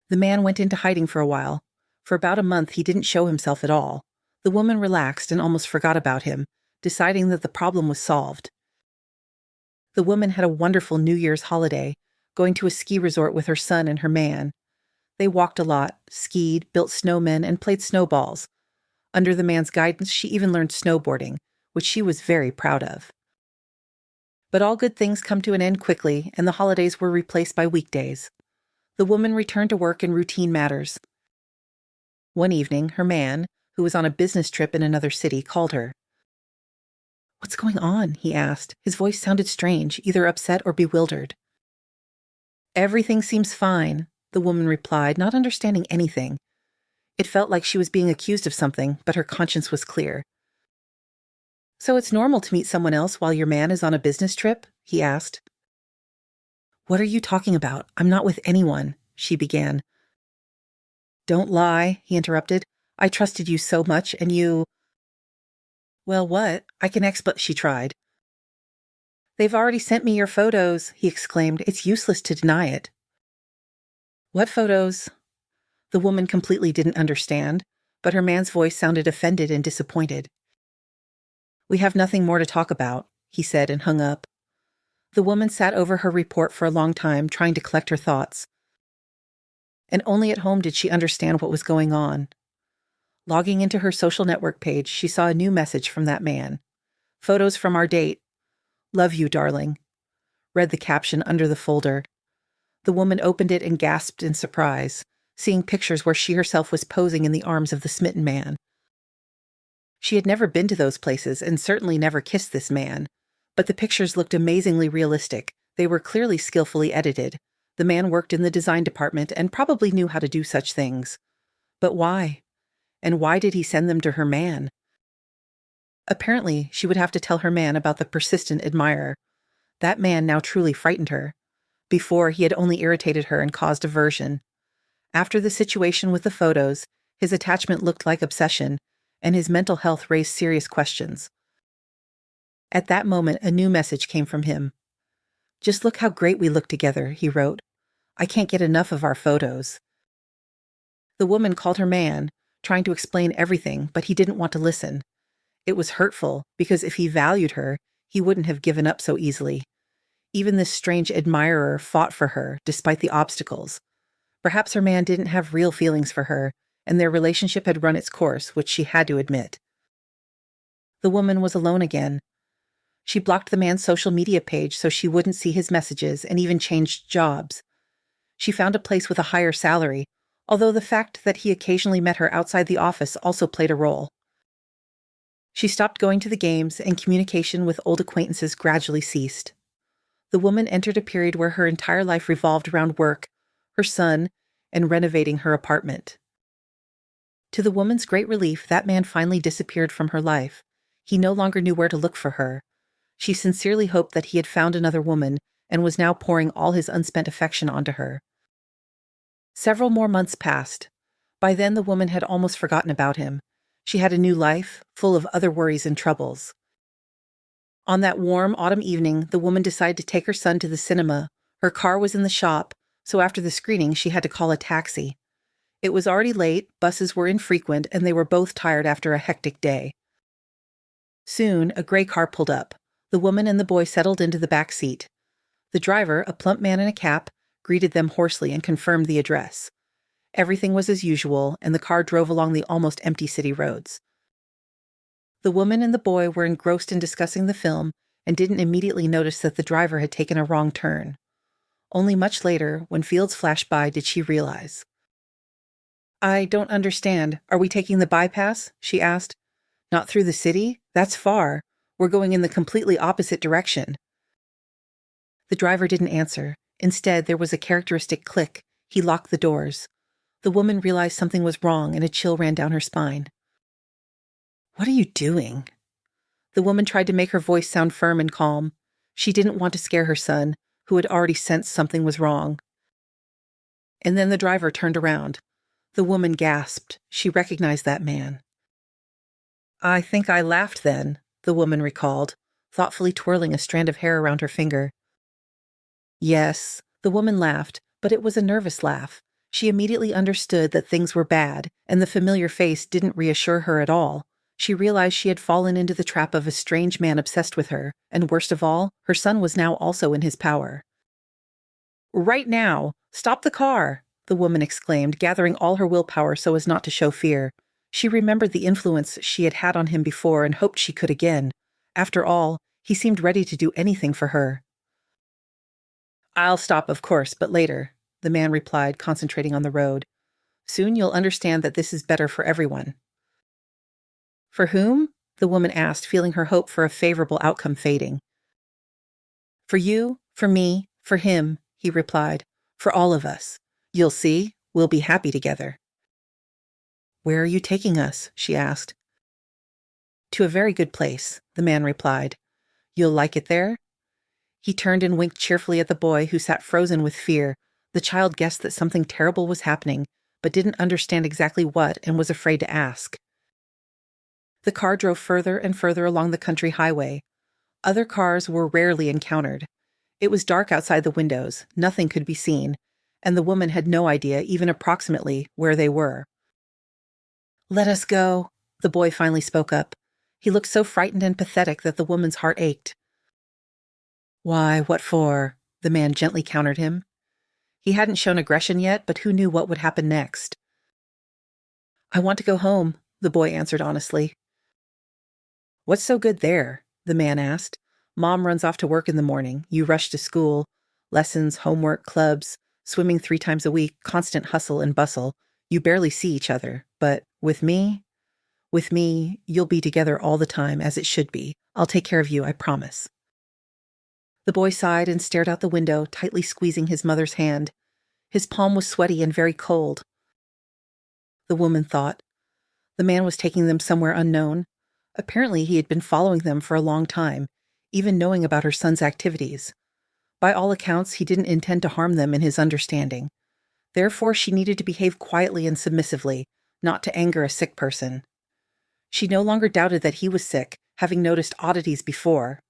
The man went into hiding for a while. For about a month, he didn't show himself at all. The woman relaxed and almost forgot about him, deciding that the problem was solved. The woman had a wonderful New Year's holiday, going to a ski resort with her son and her man. They walked a lot, skied, built snowmen, and played snowballs. Under the man's guidance, she even learned snowboarding, which she was very proud of. But all good things come to an end quickly, and the holidays were replaced by weekdays. The woman returned to work and routine matters. One evening, her man, who was on a business trip in another city, called her. What's going on? He asked. His voice sounded strange, either upset or bewildered. Everything seems fine, the woman replied, not understanding anything. It felt like she was being accused of something, but her conscience was clear. So it's normal to meet someone else while your man is on a business trip? He asked. What are you talking about? I'm not with anyone, she began. Don't lie, he interrupted. I trusted you so much, and you... Well, what? I can explain, she tried. They've already sent me your photos, he exclaimed. It's useless to deny it. What photos? The woman completely didn't understand, but her man's voice sounded offended and disappointed. We have nothing more to talk about, he said and hung up. The woman sat over her report for a long time, trying to collect her thoughts. And only at home did she understand what was going on. Logging into her social network page, she saw a new message from that man. Photos from our date. Love you, darling. Read the caption under the folder. The woman opened it and gasped in surprise, seeing pictures where she herself was posing in the arms of the smitten man. She had never been to those places and certainly never kissed this man, but the pictures looked amazingly realistic. They were clearly skillfully edited. The man worked in the design department and probably knew how to do such things. But why? And why did he send them to her man? Apparently, she would have to tell her man about the persistent admirer. That man now truly frightened her. Before, he had only irritated her and caused aversion. After the situation with the photos, his attachment looked like obsession, and his mental health raised serious questions. At that moment, a new message came from him. Just look how great we look together, he wrote. I can't get enough of our photos. The woman called her man, trying to explain everything, but he didn't want to listen. It was hurtful, because if he valued her, he wouldn't have given up so easily. Even this strange admirer fought for her, despite the obstacles. Perhaps her man didn't have real feelings for her, and their relationship had run its course, which she had to admit. The woman was alone again. She blocked the man's social media page so she wouldn't see his messages and even changed jobs. She found a place with a higher salary, although the fact that he occasionally met her outside the office also played a role. She stopped going to the games, and communication with old acquaintances gradually ceased. The woman entered a period where her entire life revolved around work, her son, and renovating her apartment. To the woman's great relief, that man finally disappeared from her life. He no longer knew where to look for her. She sincerely hoped that he had found another woman and was now pouring all his unspent affection onto her. Several more months passed. By then, the woman had almost forgotten about him. She had a new life, full of other worries and troubles. On that warm autumn evening, the woman decided to take her son to the cinema. Her car was in the shop, so after the screening, she had to call a taxi. It was already late, buses were infrequent, and they were both tired after a hectic day. Soon, a gray car pulled up. The woman and the boy settled into the back seat. The driver, a plump man in a cap, greeted them hoarsely and confirmed the address. Everything was as usual, and the car drove along the almost empty city roads. The woman and the boy were engrossed in discussing the film and didn't immediately notice that the driver had taken a wrong turn. Only much later, when fields flashed by, did she realize. "I don't understand. Are we taking the bypass?" she asked. "Not through the city? That's far. We're going in the completely opposite direction." The driver didn't answer. Instead, there was a characteristic click. He locked the doors. The woman realized something was wrong, and a chill ran down her spine. "What are you doing?" The woman tried to make her voice sound firm and calm. She didn't want to scare her son, who had already sensed something was wrong. And then the driver turned around. The woman gasped. She recognized that man. "I think I laughed then," the woman recalled, thoughtfully twirling a strand of hair around her finger. Yes, the woman laughed, but it was a nervous laugh. She immediately understood that things were bad, and the familiar face didn't reassure her at all. She realized she had fallen into the trap of a strange man obsessed with her, and worst of all, her son was now also in his power. "Right now! Stop the car!" the woman exclaimed, gathering all her willpower so as not to show fear. She remembered the influence she had had on him before and hoped she could again. After all, he seemed ready to do anything for her. "I'll stop, of course, but later," the man replied, concentrating on the road. "Soon you'll understand that this is better for everyone." "For whom?" the woman asked, feeling her hope for a favorable outcome fading. "For you, for me, for him," he replied. "For all of us. You'll see, we'll be happy together." "Where are you taking us?" she asked. "To a very good place," the man replied. "You'll like it there?" He turned and winked cheerfully at the boy, who sat frozen with fear. The child guessed that something terrible was happening, but didn't understand exactly what and was afraid to ask. The car drove further and further along the country highway. Other cars were rarely encountered. It was dark outside the windows, nothing could be seen, and the woman had no idea, even approximately, where they were. "Let us go," the boy finally spoke up. He looked so frightened and pathetic that the woman's heart ached. "Why, what for?" the man gently countered him. He hadn't shown aggression yet, but who knew what would happen next? "I want to go home," the boy answered honestly. "What's so good there?" the man asked. "Mom runs off to work in the morning. You rush to school. Lessons, homework, clubs, swimming 3 times a week, constant hustle and bustle. You barely see each other. But with me, you'll be together all the time, as it should be. I'll take care of you, I promise." The boy sighed and stared out the window, tightly squeezing his mother's hand. His palm was sweaty and very cold. The woman thought. The man was taking them somewhere unknown. Apparently he had been following them for a long time, even knowing about her son's activities. By all accounts, he didn't intend to harm them in his understanding. Therefore, she needed to behave quietly and submissively, not to anger a sick person. She no longer doubted that he was sick, having noticed oddities before.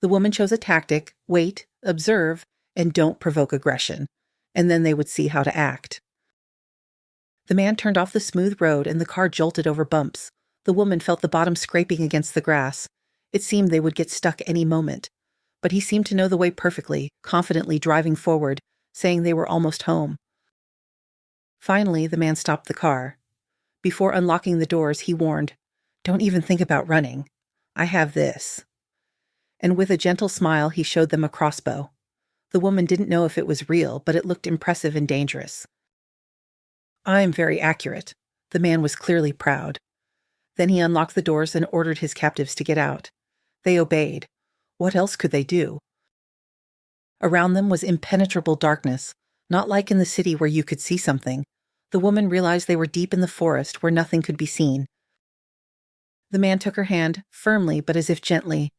The woman chose a tactic: wait, observe, and don't provoke aggression, and then they would see how to act. The man turned off the smooth road and the car jolted over bumps. The woman felt the bottom scraping against the grass. It seemed they would get stuck any moment. But he seemed to know the way perfectly, confidently driving forward, saying they were almost home. Finally, the man stopped the car. Before unlocking the doors, he warned, "Don't even think about running. I have this." And with a gentle smile, he showed them a crossbow. The woman didn't know if it was real, but it looked impressive and dangerous. "I'm very accurate." The man was clearly proud. Then he unlocked the doors and ordered his captives to get out. They obeyed. What else could they do? Around them was impenetrable darkness, not like in the city where you could see something. The woman realized they were deep in the forest where nothing could be seen. The man took her hand, firmly but as if gently.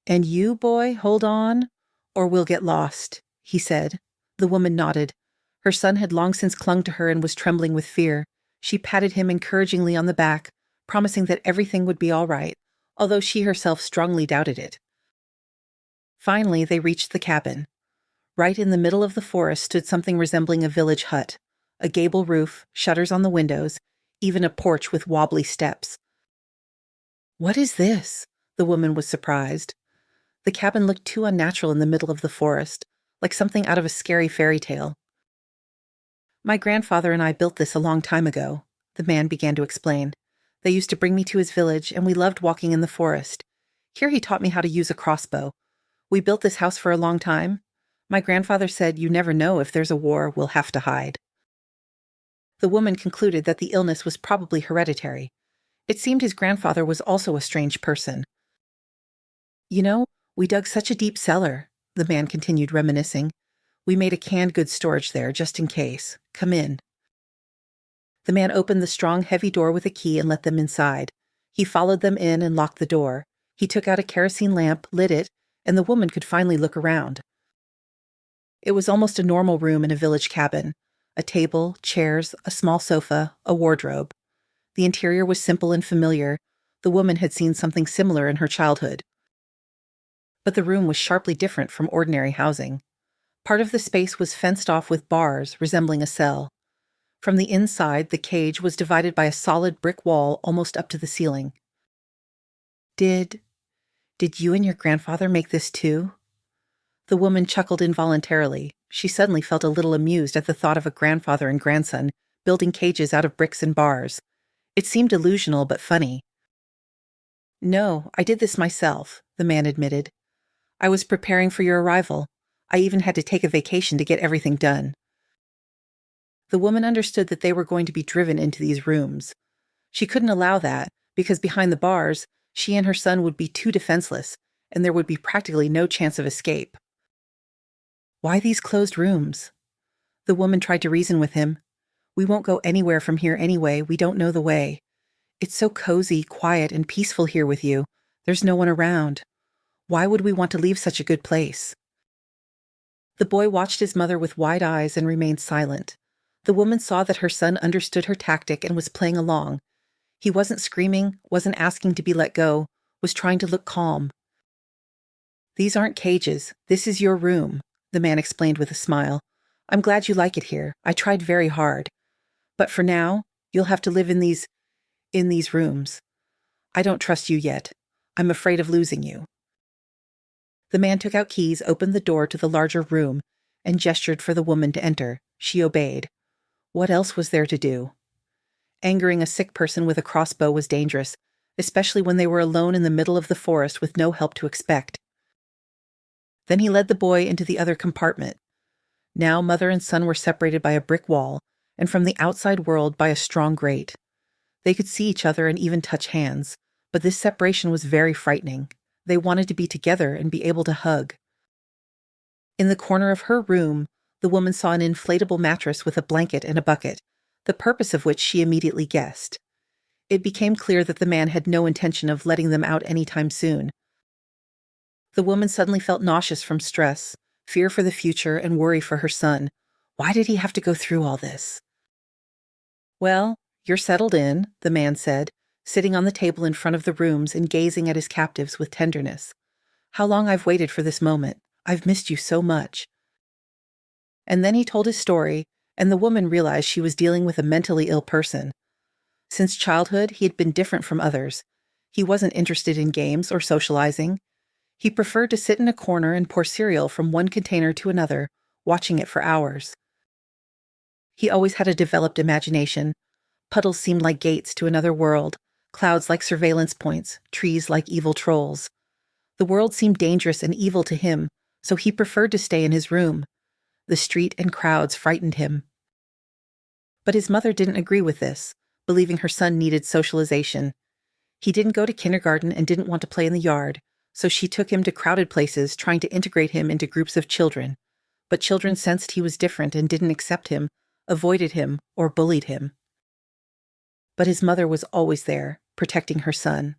"And you, boy, hold on, or we'll get lost," he said. The woman nodded. Her son had long since clung to her and was trembling with fear. She patted him encouragingly on the back, promising that everything would be all right, although she herself strongly doubted it. Finally, they reached the cabin. Right in the middle of the forest stood something resembling a village hut, a gable roof, shutters on the windows, even a porch with wobbly steps. "What is this?" The woman was surprised. The cabin looked too unnatural in the middle of the forest, like something out of a scary fairy tale. "My grandfather and I built this a long time ago," the man began to explain. "They used to bring me to his village, and we loved walking in the forest. Here he taught me how to use a crossbow. We built this house for a long time. My grandfather said, 'You never know if there's a war, we'll have to hide.'" The woman concluded that the illness was probably hereditary. It seemed his grandfather was also a strange person. "You know, we dug such a deep cellar," the man continued, reminiscing. "We made a canned goods storage there, just in case. Come in." The man opened the strong, heavy door with a key and let them inside. He followed them in and locked the door. He took out a kerosene lamp, lit it, and the woman could finally look around. It was almost a normal room in a village cabin. A table, chairs, a small sofa, a wardrobe. The interior was simple and familiar. The woman had seen something similar in her childhood. But the room was sharply different from ordinary housing. Part of the space was fenced off with bars, resembling a cell. From the inside, the cage was divided by a solid brick wall almost up to the ceiling. Did you and your grandfather make this too?" The woman chuckled involuntarily. She suddenly felt a little amused at the thought of a grandfather and grandson building cages out of bricks and bars. It seemed delusional but funny. "No, I did this myself," the man admitted. "I was preparing for your arrival. I even had to take a vacation to get everything done." The woman understood that they were going to be driven into these rooms. She couldn't allow that, because behind the bars, she and her son would be too defenseless, and there would be practically no chance of escape. "Why these closed rooms?" The woman tried to reason with him. "We won't go anywhere from here anyway. We don't know the way. It's so cozy, quiet, and peaceful here with you. There's no one around. Why would we want to leave such a good place?" The boy watched his mother with wide eyes and remained silent. The woman saw that her son understood her tactic and was playing along. He wasn't screaming, wasn't asking to be let go, was trying to look calm. "These aren't cages. This is your room," the man explained with a smile. "I'm glad you like it here. I tried very hard. But for now, you'll have to live in these rooms. I don't trust you yet. I'm afraid of losing you." The man took out keys, opened the door to the larger room, and gestured for the woman to enter. She obeyed. What else was there to do? Angering a sick person with a crossbow was dangerous, especially when they were alone in the middle of the forest with no help to expect. Then he led the boy into the other compartment. Now mother and son were separated by a brick wall, and from the outside world by a strong grate. They could see each other and even touch hands, but this separation was very frightening. They wanted to be together and be able to hug. In the corner of her room, the woman saw an inflatable mattress with a blanket and a bucket, the purpose of which she immediately guessed. It became clear that the man had no intention of letting them out anytime soon. The woman suddenly felt nauseous from stress, fear for the future, and worry for her son. Why did he have to go through all this? "Well, you're settled in," the man said, sitting on the table in front of the rooms and gazing at his captives with tenderness. "How long I've waited for this moment. I've missed you so much." And then he told his story, and the woman realized she was dealing with a mentally ill person. Since childhood, he had been different from others. He wasn't interested in games or socializing. He preferred to sit in a corner and pour cereal from one container to another, watching it for hours. He always had a developed imagination. Puddles seemed like gates to another world, clouds like surveillance points, trees like evil trolls. The world seemed dangerous and evil to him, so he preferred to stay in his room. The street and crowds frightened him. But his mother didn't agree with this, believing her son needed socialization. He didn't go to kindergarten and didn't want to play in the yard, so she took him to crowded places, trying to integrate him into groups of children. But children sensed he was different and didn't accept him, avoided him, or bullied him. But his mother was always there, protecting her son.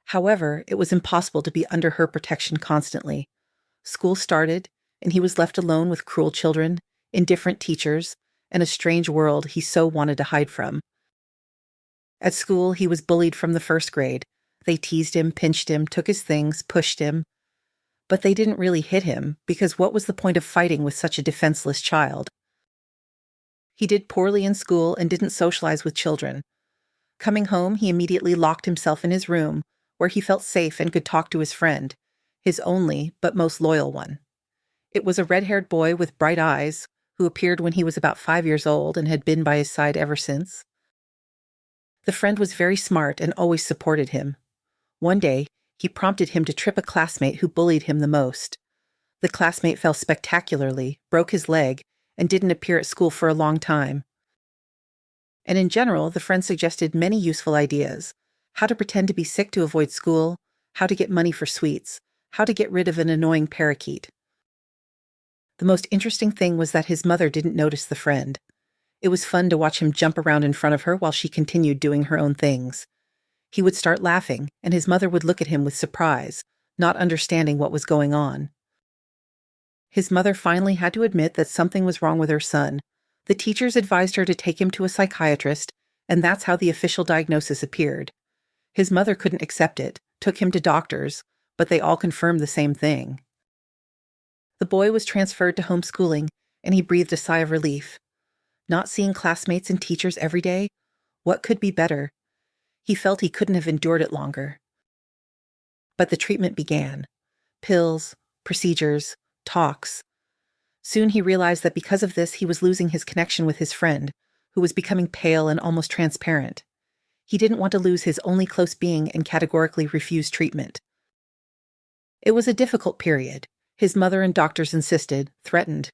However, it was impossible to be under her protection constantly. School started, and he was left alone with cruel children, indifferent teachers, and a strange world he so wanted to hide from. At school, he was bullied from the first grade. They teased him, pinched him, took his things, pushed him. But they didn't really hit him, because what was the point of fighting with such a defenseless child? He did poorly in school and didn't socialize with children. Coming home, he immediately locked himself in his room, where he felt safe and could talk to his friend, his only but most loyal one. It was a red-haired boy with bright eyes, who appeared when he was about 5 years old and had been by his side ever since. The friend was very smart and always supported him. One day, he prompted him to trip a classmate who bullied him the most. The classmate fell spectacularly, broke his leg, and didn't appear at school for a long time. And in general, the friend suggested many useful ideas: how to pretend to be sick to avoid school, how to get money for sweets, how to get rid of an annoying parakeet. The most interesting thing was that his mother didn't notice the friend. It was fun to watch him jump around in front of her while she continued doing her own things. He would start laughing, and his mother would look at him with surprise, not understanding what was going on. His mother finally had to admit that something was wrong with her son. The teachers advised her to take him to a psychiatrist, and that's how the official diagnosis appeared. His mother couldn't accept it, took him to doctors, but they all confirmed the same thing. The boy was transferred to homeschooling, and he breathed a sigh of relief. Not seeing classmates and teachers every day? What could be better? He felt he couldn't have endured it longer. But the treatment began. Pills, procedures, talks. Soon he realized that because of this, he was losing his connection with his friend, who was becoming pale and almost transparent. He didn't want to lose his only close being and categorically refused treatment. It was a difficult period. His mother and doctors insisted, threatened.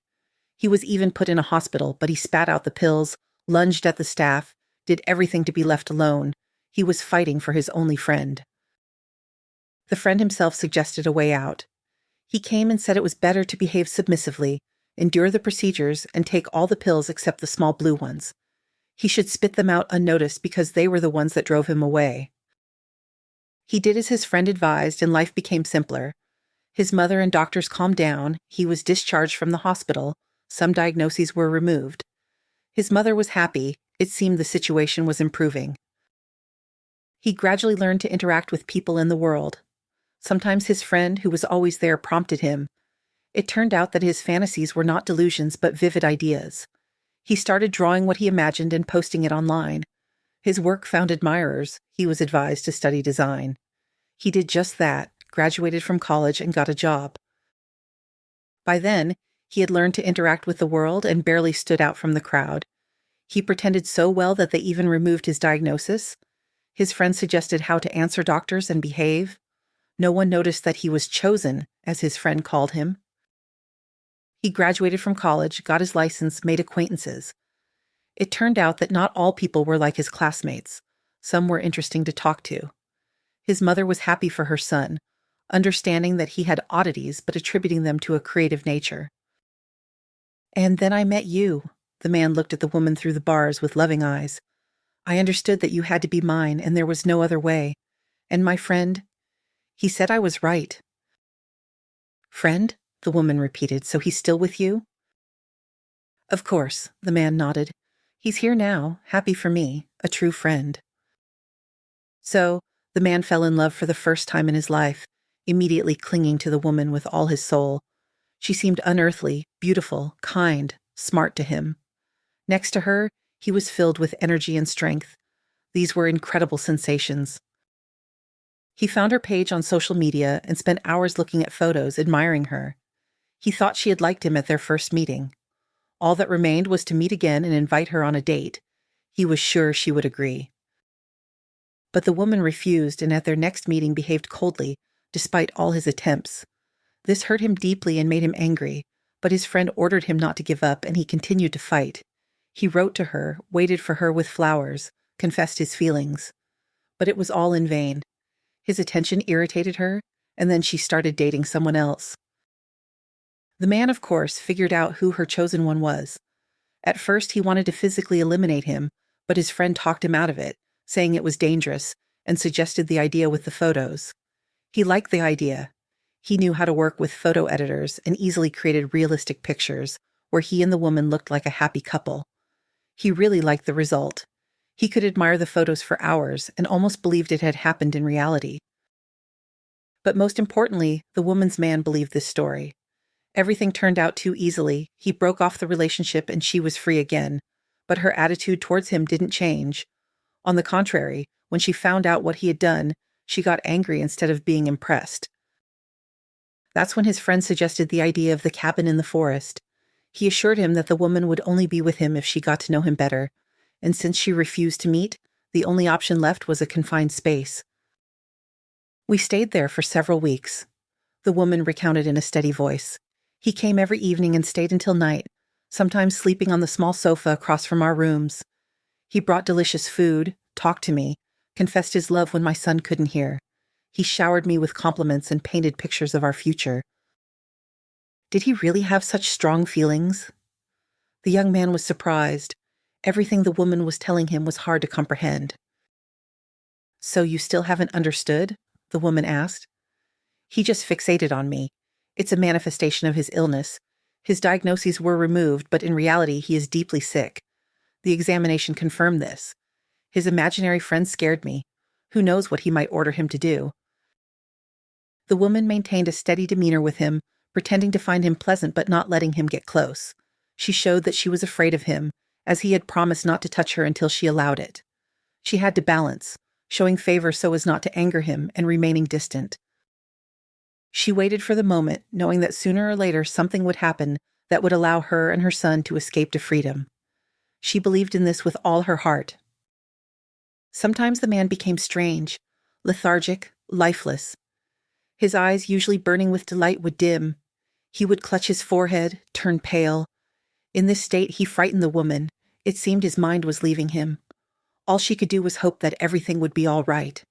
He was even put in a hospital, but he spat out the pills, lunged at the staff, did everything to be left alone. He was fighting for his only friend. The friend himself suggested a way out. He came and said it was better to behave submissively, endure the procedures, and take all the pills except the small blue ones. He should spit them out unnoticed because they were the ones that drove him away. He did as his friend advised, and life became simpler. His mother and doctors calmed down. He was discharged from the hospital. Some diagnoses were removed. His mother was happy. It seemed the situation was improving. He gradually learned to interact with people in the world. Sometimes his friend, who was always there, prompted him. It turned out that his fantasies were not delusions but vivid ideas. He started drawing what he imagined and posting it online. His work found admirers. He was advised to study design. He did just that, graduated from college, and got a job. By then, he had learned to interact with the world and barely stood out from the crowd. He pretended so well that they even removed his diagnosis. His friends suggested how to answer doctors and behave. No one noticed that he was chosen, as his friend called him. He graduated from college, got his license, made acquaintances. It turned out that not all people were like his classmates. Some were interesting to talk to. His mother was happy for her son, understanding that he had oddities but attributing them to a creative nature. And then I met you. The man looked at the woman through the bars with loving eyes. I understood that you had to be mine, and there was no other way. And my friend, he said I was right. Friend? The woman repeated. So he's still with you? Of course, the man nodded. He's here now, happy for me, a true friend. So, the man fell in love for the first time in his life, immediately clinging to the woman with all his soul. She seemed unearthly, beautiful, kind, smart to him. Next to her, he was filled with energy and strength. These were incredible sensations. He found her page on social media and spent hours looking at photos, admiring her. He thought she had liked him at their first meeting. All that remained was to meet again and invite her on a date. He was sure she would agree. But the woman refused, and at their next meeting behaved coldly, despite all his attempts. This hurt him deeply and made him angry, but his friend ordered him not to give up, and he continued to fight. He wrote to her, waited for her with flowers, confessed his feelings. But it was all in vain. His attention irritated her, and then she started dating someone else. The man, of course, figured out who her chosen one was. At first, he wanted to physically eliminate him, but his friend talked him out of it, saying it was dangerous, and suggested the idea with the photos. He liked the idea. He knew how to work with photo editors and easily created realistic pictures where he and the woman looked like a happy couple. He really liked the result. He could admire the photos for hours and almost believed it had happened in reality. But most importantly, the woman's man believed this story. Everything turned out too easily. He broke off the relationship and she was free again. But her attitude towards him didn't change. On the contrary, when she found out what he had done, she got angry instead of being impressed. That's when his friend suggested the idea of the cabin in the forest. He assured him that the woman would only be with him if she got to know him better, and since she refused to meet, the only option left was a confined space. We stayed there for several weeks. The woman recounted in a steady voice. He came every evening and stayed until night, sometimes sleeping on the small sofa across from our rooms. He brought delicious food, talked to me, confessed his love when my son couldn't hear. He showered me with compliments and painted pictures of our future. Did he really have such strong feelings? The young man was surprised. Everything the woman was telling him was hard to comprehend. So you still haven't understood? The woman asked. He just fixated on me. It's a manifestation of his illness. His diagnoses were removed, but in reality he is deeply sick. The examination confirmed this. His imaginary friend scared me. Who knows what he might order him to do? The woman maintained a steady demeanor with him, pretending to find him pleasant but not letting him get close. She showed that she was afraid of him, as he had promised not to touch her until she allowed it. She had to balance, showing favor so as not to anger him and remaining distant. She waited for the moment, knowing that sooner or later something would happen that would allow her and her son to escape to freedom. She believed in this with all her heart. Sometimes the man became strange, lethargic, lifeless. His eyes, usually burning with delight, would dim. He would clutch his forehead, turn pale. In this state, he frightened the woman. It seemed his mind was leaving him. All she could do was hope that everything would be all right.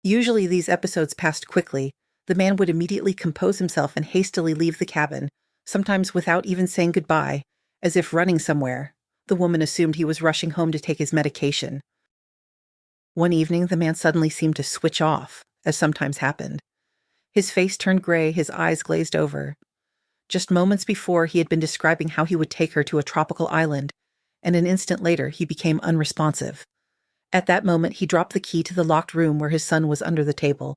Usually these episodes passed quickly. The man would immediately compose himself and hastily leave the cabin, sometimes without even saying goodbye, as if running somewhere. The woman assumed he was rushing home to take his medication. One evening, the man suddenly seemed to switch off, as sometimes happened. His face turned gray, his eyes glazed over. Just moments before, he had been describing how he would take her to a tropical island, and an instant later, he became unresponsive. At that moment, he dropped the key to the locked room where his son was under the table.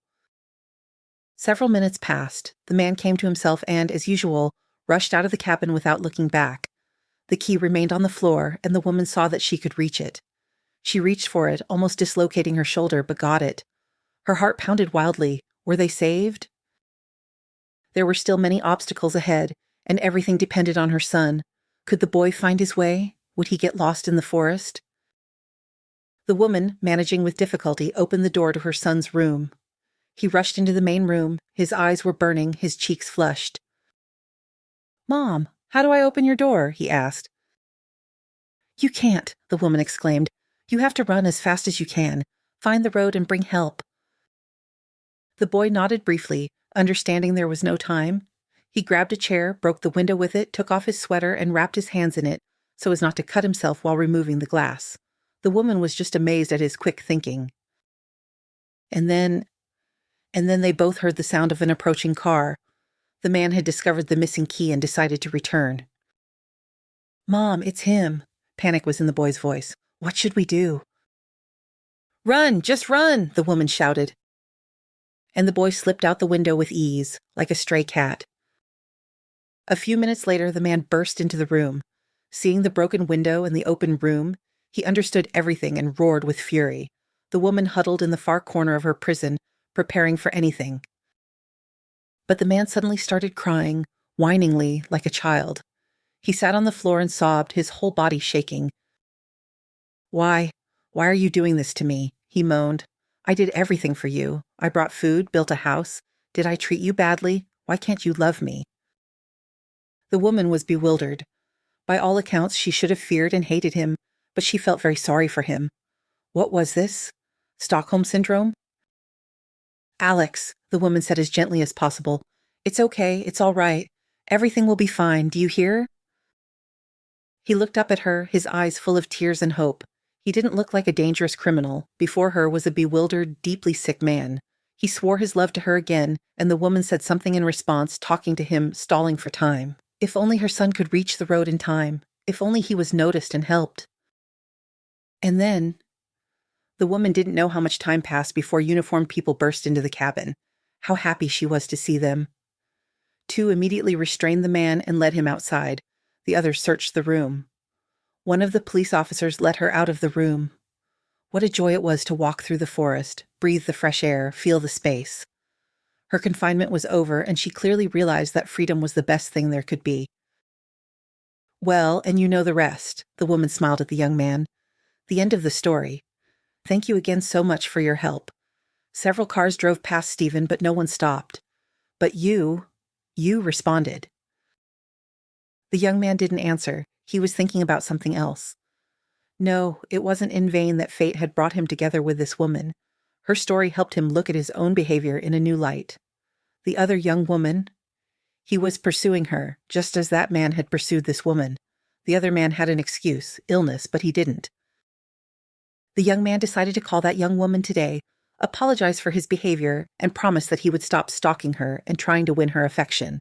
Several minutes passed. The man came to himself and, as usual, rushed out of the cabin without looking back. The key remained on the floor, and the woman saw that she could reach it. She reached for it, almost dislocating her shoulder, but got it. Her heart pounded wildly. Were they saved? There were still many obstacles ahead, and everything depended on her son. Could the boy find his way? Would he get lost in the forest? The woman, managing with difficulty, opened the door to her son's room. He rushed into the main room. His eyes were burning, his cheeks flushed. "Mom, how do I open your door?" he asked. "You can't," the woman exclaimed. "You have to run as fast as you can. Find the road and bring help." The boy nodded briefly, understanding there was no time. He grabbed a chair, broke the window with it, took off his sweater, and wrapped his hands in it so as not to cut himself while removing the glass. The woman was just amazed at his quick thinking. And then they both heard the sound of an approaching car. The man had discovered the missing key and decided to return. "Mom, it's him." Panic was in the boy's voice. "What should we do?" "Run, just run," the woman shouted. And the boy slipped out the window with ease, like a stray cat. A few minutes later, the man burst into the room. Seeing the broken window and the open room, He understood everything and roared with fury. The woman huddled in the far corner of her prison, preparing for anything. But the man suddenly started crying, whiningly, like a child. He sat on the floor and sobbed, his whole body shaking. Why are you doing this to me? He moaned. I did everything for you. I brought food, built a house. Did I treat you badly? Why can't you love me? The woman was bewildered. By all accounts, she should have feared and hated him, but she felt very sorry for him. What was this? Stockholm Syndrome? Alex, the woman said as gently as possible. It's okay, it's all right. Everything will be fine, do you hear? He looked up at her, his eyes full of tears and hope. He didn't look like a dangerous criminal. Before her was a bewildered, deeply sick man. He swore his love to her again, and the woman said something in response, talking to him, stalling for time. If only her son could reach the road in time. If only he was noticed and helped. And then, the woman didn't know how much time passed before uniformed people burst into the cabin. How happy she was to see them. Two immediately restrained the man and led him outside. The others searched the room. One of the police officers let her out of the room. What a joy it was to walk through the forest, breathe the fresh air, feel the space. Her confinement was over, and she clearly realized that freedom was the best thing there could be. Well, and you know the rest, the woman smiled at the young man. The end of the story. Thank you again so much for your help. Several cars drove past Stephen, but no one stopped. But you responded. The young man didn't answer. He was thinking about something else. No, it wasn't in vain that fate had brought him together with this woman. Her story helped him look at his own behavior in a new light. The other young woman, he was pursuing her, just as that man had pursued this woman. The other man had an excuse, illness, but he didn't. The young man decided to call that young woman today, apologize for his behavior, and promise that he would stop stalking her and trying to win her affection.